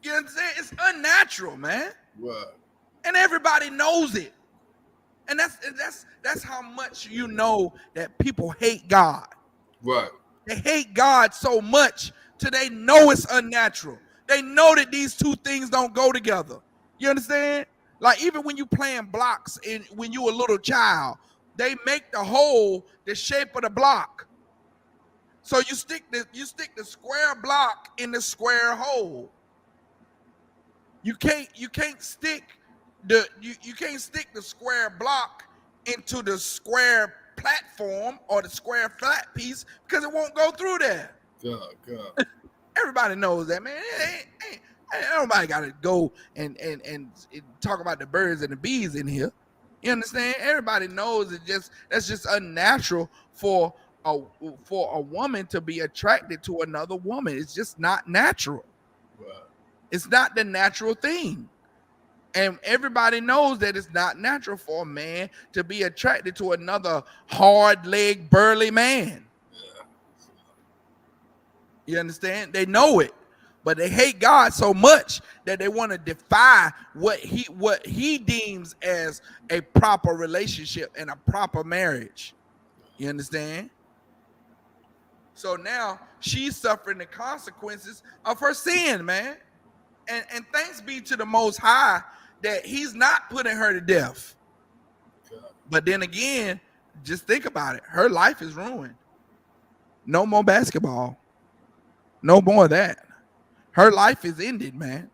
You understand? It's unnatural, man. Right. And everybody knows it. And that's how much you know that people hate God. Right. They hate God so much till they know it's unnatural. They know that these two things don't go together. You understand? Like even when you playing blocks and when you a little child, they make the hole the shape of the block. So you stick the square block in the square hole. You can't stick the square block into the square platform or the square flat piece because it won't go through there. God. Everybody knows that, man. Ain't nobody got to go and talk about the birds and the bees in here. You understand? Everybody knows that's just unnatural for a woman to be attracted to another woman. It's just not natural. Right. It's not the natural thing. And everybody knows that it's not natural for a man to be attracted to another hard-legged, burly man. Yeah. You understand? They know it, but they hate God so much that they want to defy what he deems as a proper relationship and a proper marriage. You understand? So now she's suffering the consequences of her sin, man. And thanks be to the Most High that he's not putting her to death. But then again, just think about it. Her life is ruined. No more basketball. No more of that. Her life is ended, man.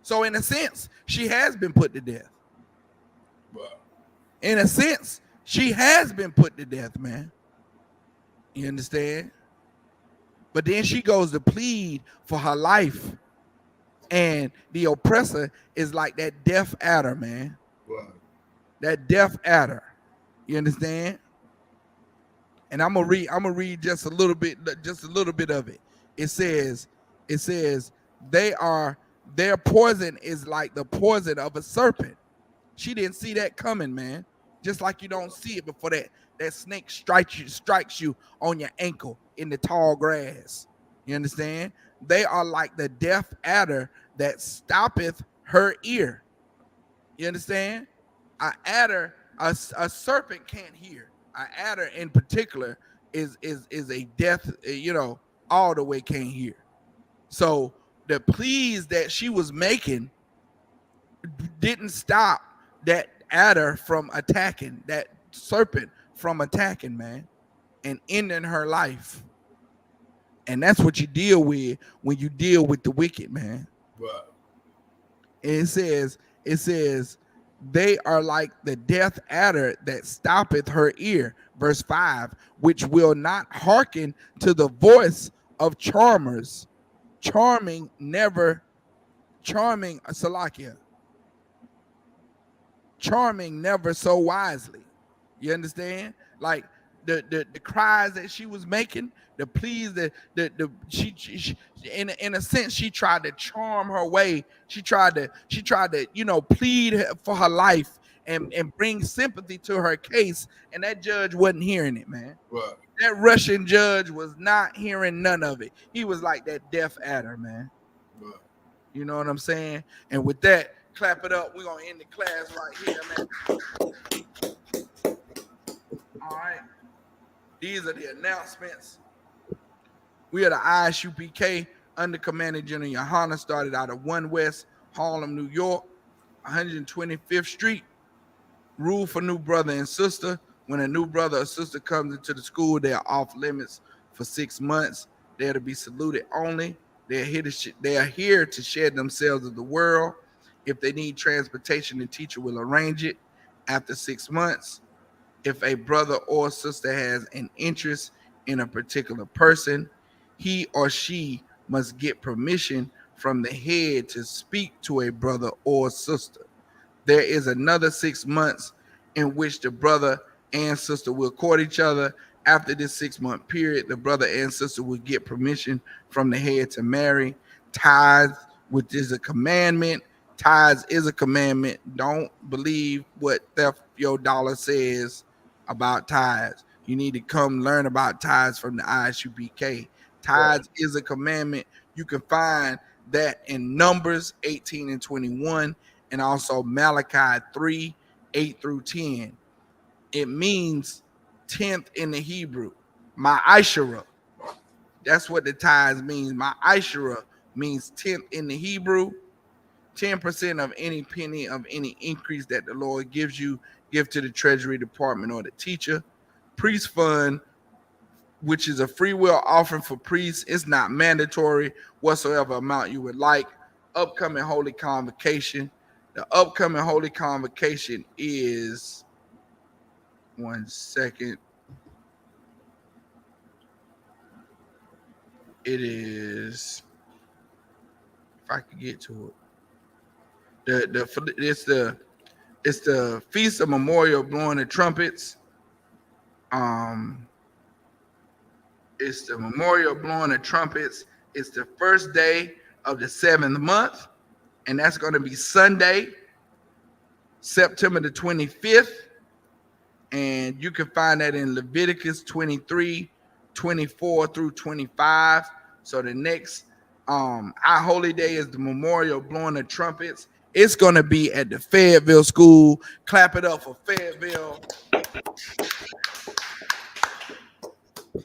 So in a sense, she has been put to death. Wow. In a sense, she has been put to death, man. You understand? But then she goes to plead for her life. And the oppressor is like that deaf adder, man. Wow. That deaf adder. You understand? And I'm gonna read just a little bit of it. It says, their poison is like the poison of a serpent. She didn't see that coming, man. Just like you don't see it before that snake strikes you on your ankle in the tall grass. You understand? They are like the deaf adder that stoppeth her ear. You understand? A adder, a serpent can't hear. A adder in particular is a deaf, all the way can't hear. So the pleas that she was making didn't stop that adder from attacking, that serpent from attacking, man, and ending her life. And that's what you deal with when you deal with the wicked, man. Right. And it says, they are like the deaf adder that stoppeth her ear, verse 5, which will not hearken to the voice of charmers, charming never so wisely. You understand? Like the cries that she was making, the pleas that she in a sense she tried to charm her way. She tried to plead for her life and bring sympathy to her case, and that judge wasn't hearing it, man. Right. That Russian judge was not hearing none of it. He was like that deaf adder, man. Right. You know what I'm saying? And with that, clap it up. We're gonna end the class right here, man. All right. These are the announcements. We are the Isupk under Commander General Yohana, started out of 1 West Harlem, New York, 125th Street. Rule for new brother and sister. When a new brother or sister comes into the school, they are off limits for 6 months. They are to be saluted only. They are here to shed themselves of the world. If they need transportation, the teacher will arrange it after 6 months. If a brother or sister has an interest in a particular person, he or she must get permission from the head to speak to a brother or sister. There is another 6 months in which the brother and sister will court each other. After this 6-month period, the brother and sister will get permission from the head to marry. Tithes, which is a commandment. Tithes is a commandment. Don't believe what Theft Your Dollar says about tithes. You need to come learn about tithes from the Isupk. Tithes is a commandment. You can find that in Numbers 18 and 21, and also Malachi 3, 8 through 10. It means 10th in the Hebrew. My Ishara. That's what the tithes means. My Ishara means 10th in the Hebrew. 10% of any penny of any increase that the Lord gives you, give to the Treasury Department or the teacher. Priest fund, which is a free will offering for priests. It's not mandatory. Whatsoever amount you would like. Upcoming Holy Convocation. The upcoming Holy Convocation is, one second. It is, if I could get to it. It's the Feast of Memorial Blowing the Trumpets. It's the Memorial Blowing the Trumpets. It's the first day of the 7th month, and that's going to be Sunday, September the 25th. And you can find that in Leviticus 23, 24 through 25. So the next our holy day is the Memorial Blowing the Trumpets. It's going to be at the Fayetteville School. Clap it up for Fayetteville.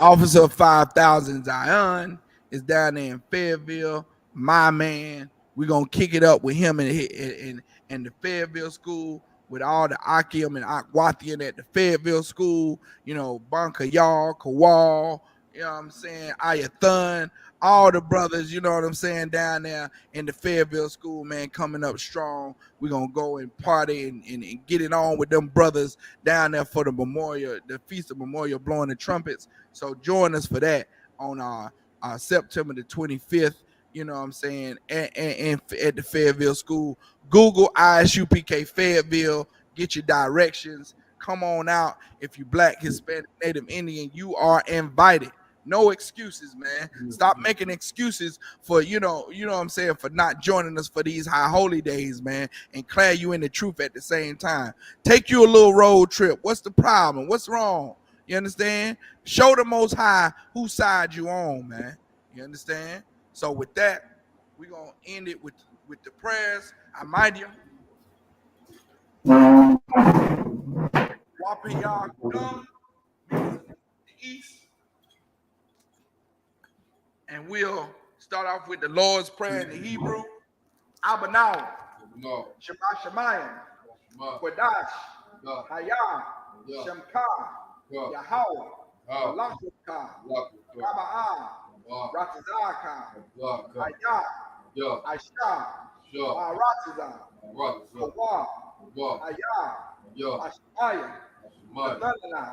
Officer of 5,000 Zion is down there in Fayetteville. My man, we're going to kick it up with him in the Fayetteville School, with all the Akim and Akwathian at the Fayetteville School, you know, Bankayal, Kawal, you know what I'm saying, Ayathun, all the brothers, you know what I'm saying, down there in the Fayetteville School, man, coming up strong. We're going to go and party and get it on with them brothers down there for the Memorial, the Feast of Memorial Blowing the Trumpets. So join us for that on September the 25th, you know what I'm saying, and at the Fayetteville School. Google Isupk Fayetteville, get your directions. Come on out. If you Black, Hispanic, Native Indian, you are invited. No excuses, man. Stop making excuses for, you know what I'm saying, for not joining us for these high holy days, man, and declare you in the truth at the same time. Take you a little road trip. What's the problem? What's wrong? You understand? Show the Most High whose side you on, man. You understand? So with that, we're going to end it with the prayers. I mind you. Wapiyah Kum, the East. And we'll start off with the Lord's Prayer in the Hebrew. Abanau, Shema Shemayim, Quadash, Hayah, Shemka, Yahweh, Lachuka, Raba'ah, Ratazaka, Hayah, Aisha, Ratiza, Kawah, Hayah, Ashmaya, Madalana,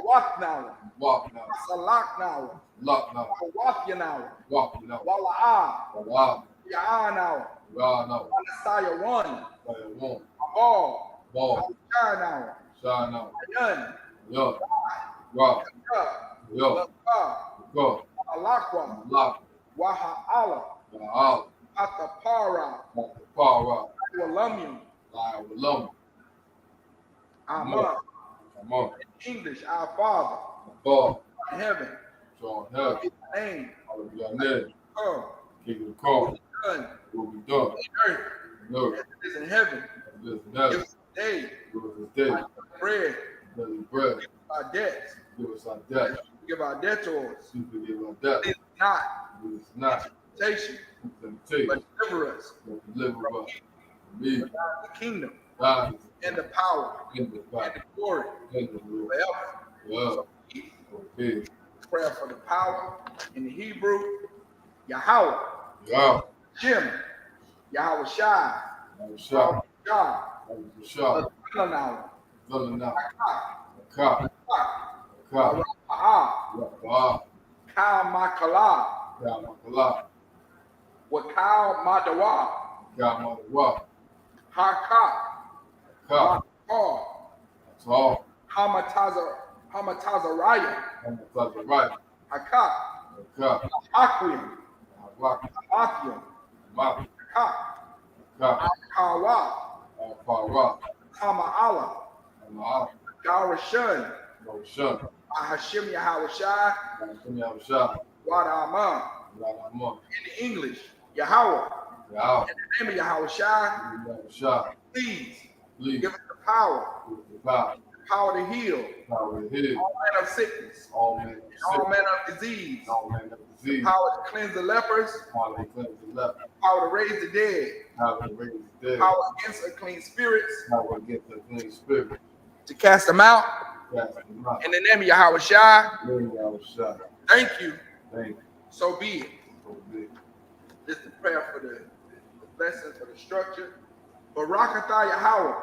Wasaknawa, Salaknawa, Wafyanawa, Wala'ah, Ya'anawa, Wanasaya 1, Abal, Shanawa, Ayan, Alakwa, Waha'ala, Atapara, Walamyum, Amar. In English, our Father, in heaven, name, come, will be done, earth, as it is in heaven. Give us today our bread, give us our debts, give our debtors, lead us not temptation, but deliver us from evil. The kingdom, and the power, and the glory, forever. Prayer for the power in the Hebrew, Yahweh, Shem, Yahweh Shai, Yahweh Shah, Kal Makala, Wakal Madawa, Haka, Hamatazariah, Haka, Aquium, Aquium, Akawa, Hama'ala, Garashun, Hashim Yahweh Shai, Wad Aman. In English, Yahweh. In the name of Yahweh Shai, please give us the power to heal all manner of sickness, all manner of disease, power to cleanse the lepers, power to raise the dead, power against unclean spirits, to cast them out. In the name of Yahweh Shai, thank you. So be it. This is the prayer for the blessing, for the structure. Barakatah Yahweh.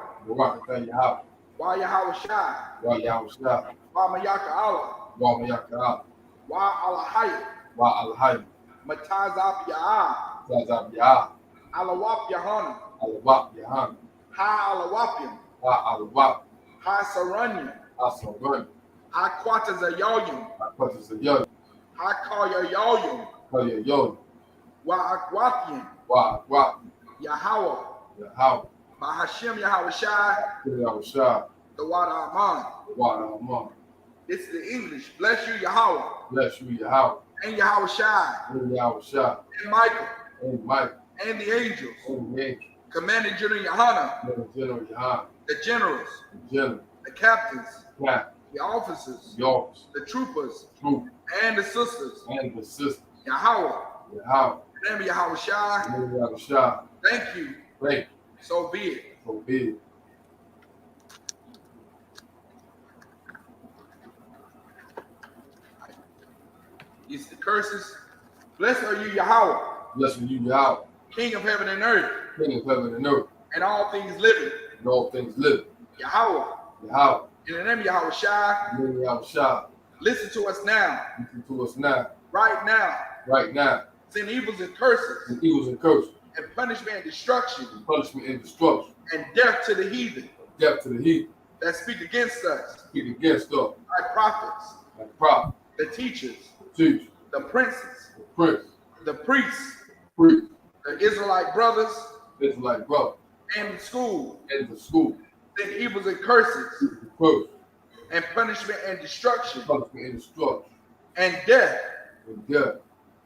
Wa Yahweh Shai. Wa Mayaka Allah. Wa Alahayim. Matazab Ya'ah. Alawap Yahana. Ha Alawapim. Ha Saranya. Ha Quatazayoyim. Ha Kayayoyim. Wa Akwathian. Yahweh. Bahashim Yahweh Shai. The Wad Aman. This is the English. Bless you, Yahweh. And Yahweh Shai. And Michael. And the angels. Commander General Yohana. The generals. The captains. The officers. The troopers. And the sisters. Yahweh. In the name of Yahweh Shai. Thank you. So be it. It's the curses. Blessed are you, Yahweh. King of heaven and earth. And all things living. Yahweh. In the name of Yahweh Shai. Listen to us now. Right now. Sin evils and curses. And punishment and destruction. And death to the heathen. That speak against us. Like prophets. The teachers. The princes. The priests. The Israelite brothers. And the school. Then evils and curses. And punishment and destruction. And death.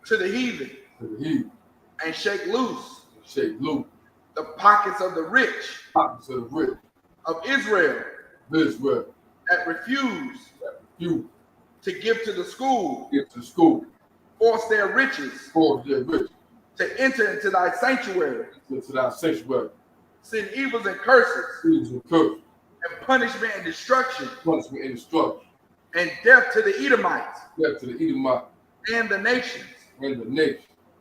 To the heathen. And shake loose. The pockets of the rich. Of Israel. That refuse. To give to the school. Force their riches. To enter into thy sanctuary. Send evils and curses. And punishment and destruction. And death to the Edomites. And the nations.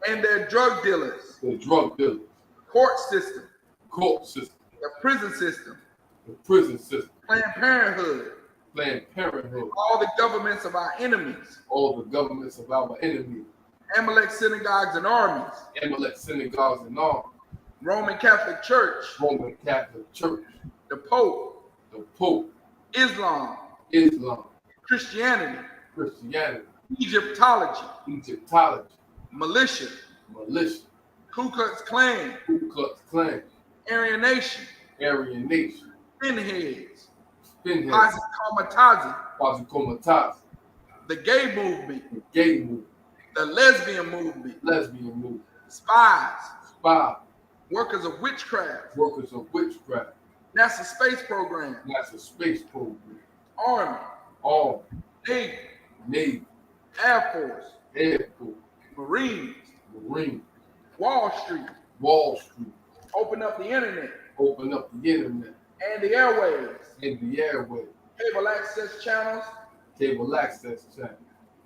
And their drug dealers. Court system. The prison system. Planned Parenthood. All the governments of our enemies. Amalek synagogues and armies. Roman Catholic Church. The Pope. Islam. Christianity. Egyptology. Militia. Ku Klux Klan. Aryan Nation. Pinheads. Quasi-Comitazi. The gay movement. The lesbian movement. Spies. Workers of witchcraft. NASA space program. Army. Navy. Air Force. Marines. Wall Street. Open up the internet. Open up the internet. And the airwaves. And the airwaves. Cable access channels. Cable access channels.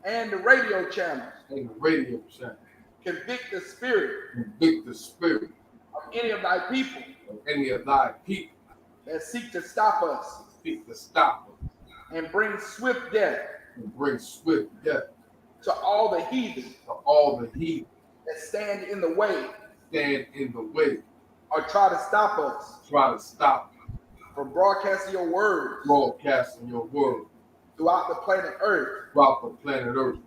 And the radio channels. And the radio channels. Convict the spirit. Convict the spirit. Of any of thy people. Of any of thy people. That seek to stop us. Seek to stop us. And bring swift death. And bring swift death. To all the heathen. To all the heathen. That stand in the way. Stand in the way. Or try to stop us. Try to stop us. From broadcasting your words. Broadcasting your word. Throughout the planet Earth. Throughout the planet Earth.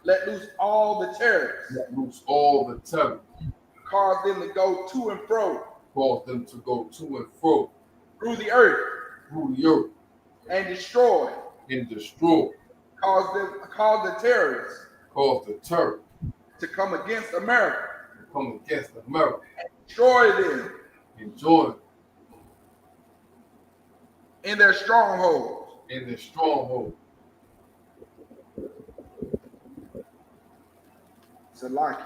Let loose all the terrors. Let loose all the terror. Cause them to go to and fro. Cause them to go to and fro. Through the earth. Through the earth. And destroy. And destroy. Cause the terrorists. Cause the terror. To come against America. To come against America. And destroy them. Enjoy them. In their strongholds. In their stronghold. So like it.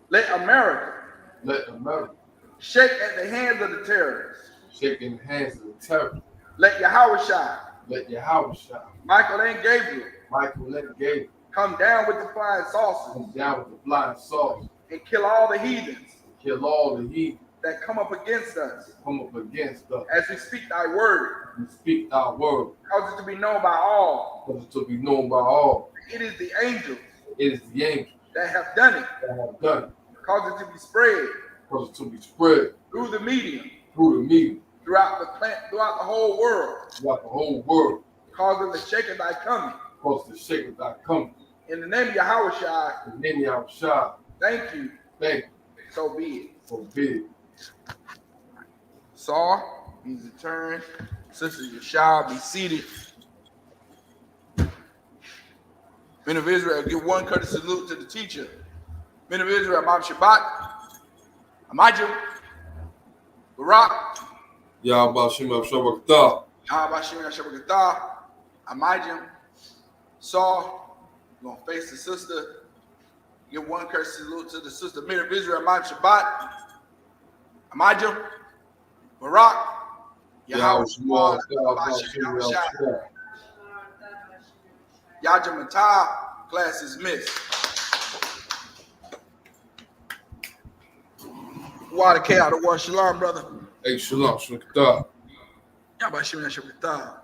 Let America shake at the hands of the terrorists. Shake in the hands of the terrorists. Let Yahweh Michael and Gabriel come down with the flying saucers. And kill all the heathens. That come up against us. As we speak thy word. Cause it to be known by all. It is the angels. That have done it. Cause it to be spread. Through the medium. Throughout the whole world. Cause them to shake at thy coming. In the name of Yahweh. Thank you. So be it. Saul, he's returned. Sister Yeshua, be seated. Men of Israel, give one courteous salute to the teacher. Men of Israel, Imam Shabbat, Amajim, Barak, Yahweh Shema Shabbat. Yahweh Shema Shabbat, Amajim, Saul, you're going to face the sister. Give one courteous salute to the sister. Men of Israel, Imam Shabbat, Amajim, Barak, Yahweh Shema Shabbat. Yajim Matah, class is missed. Water K out of war. Shalom, brother. Hey, shalom, shalom. Yabashim Shabbat.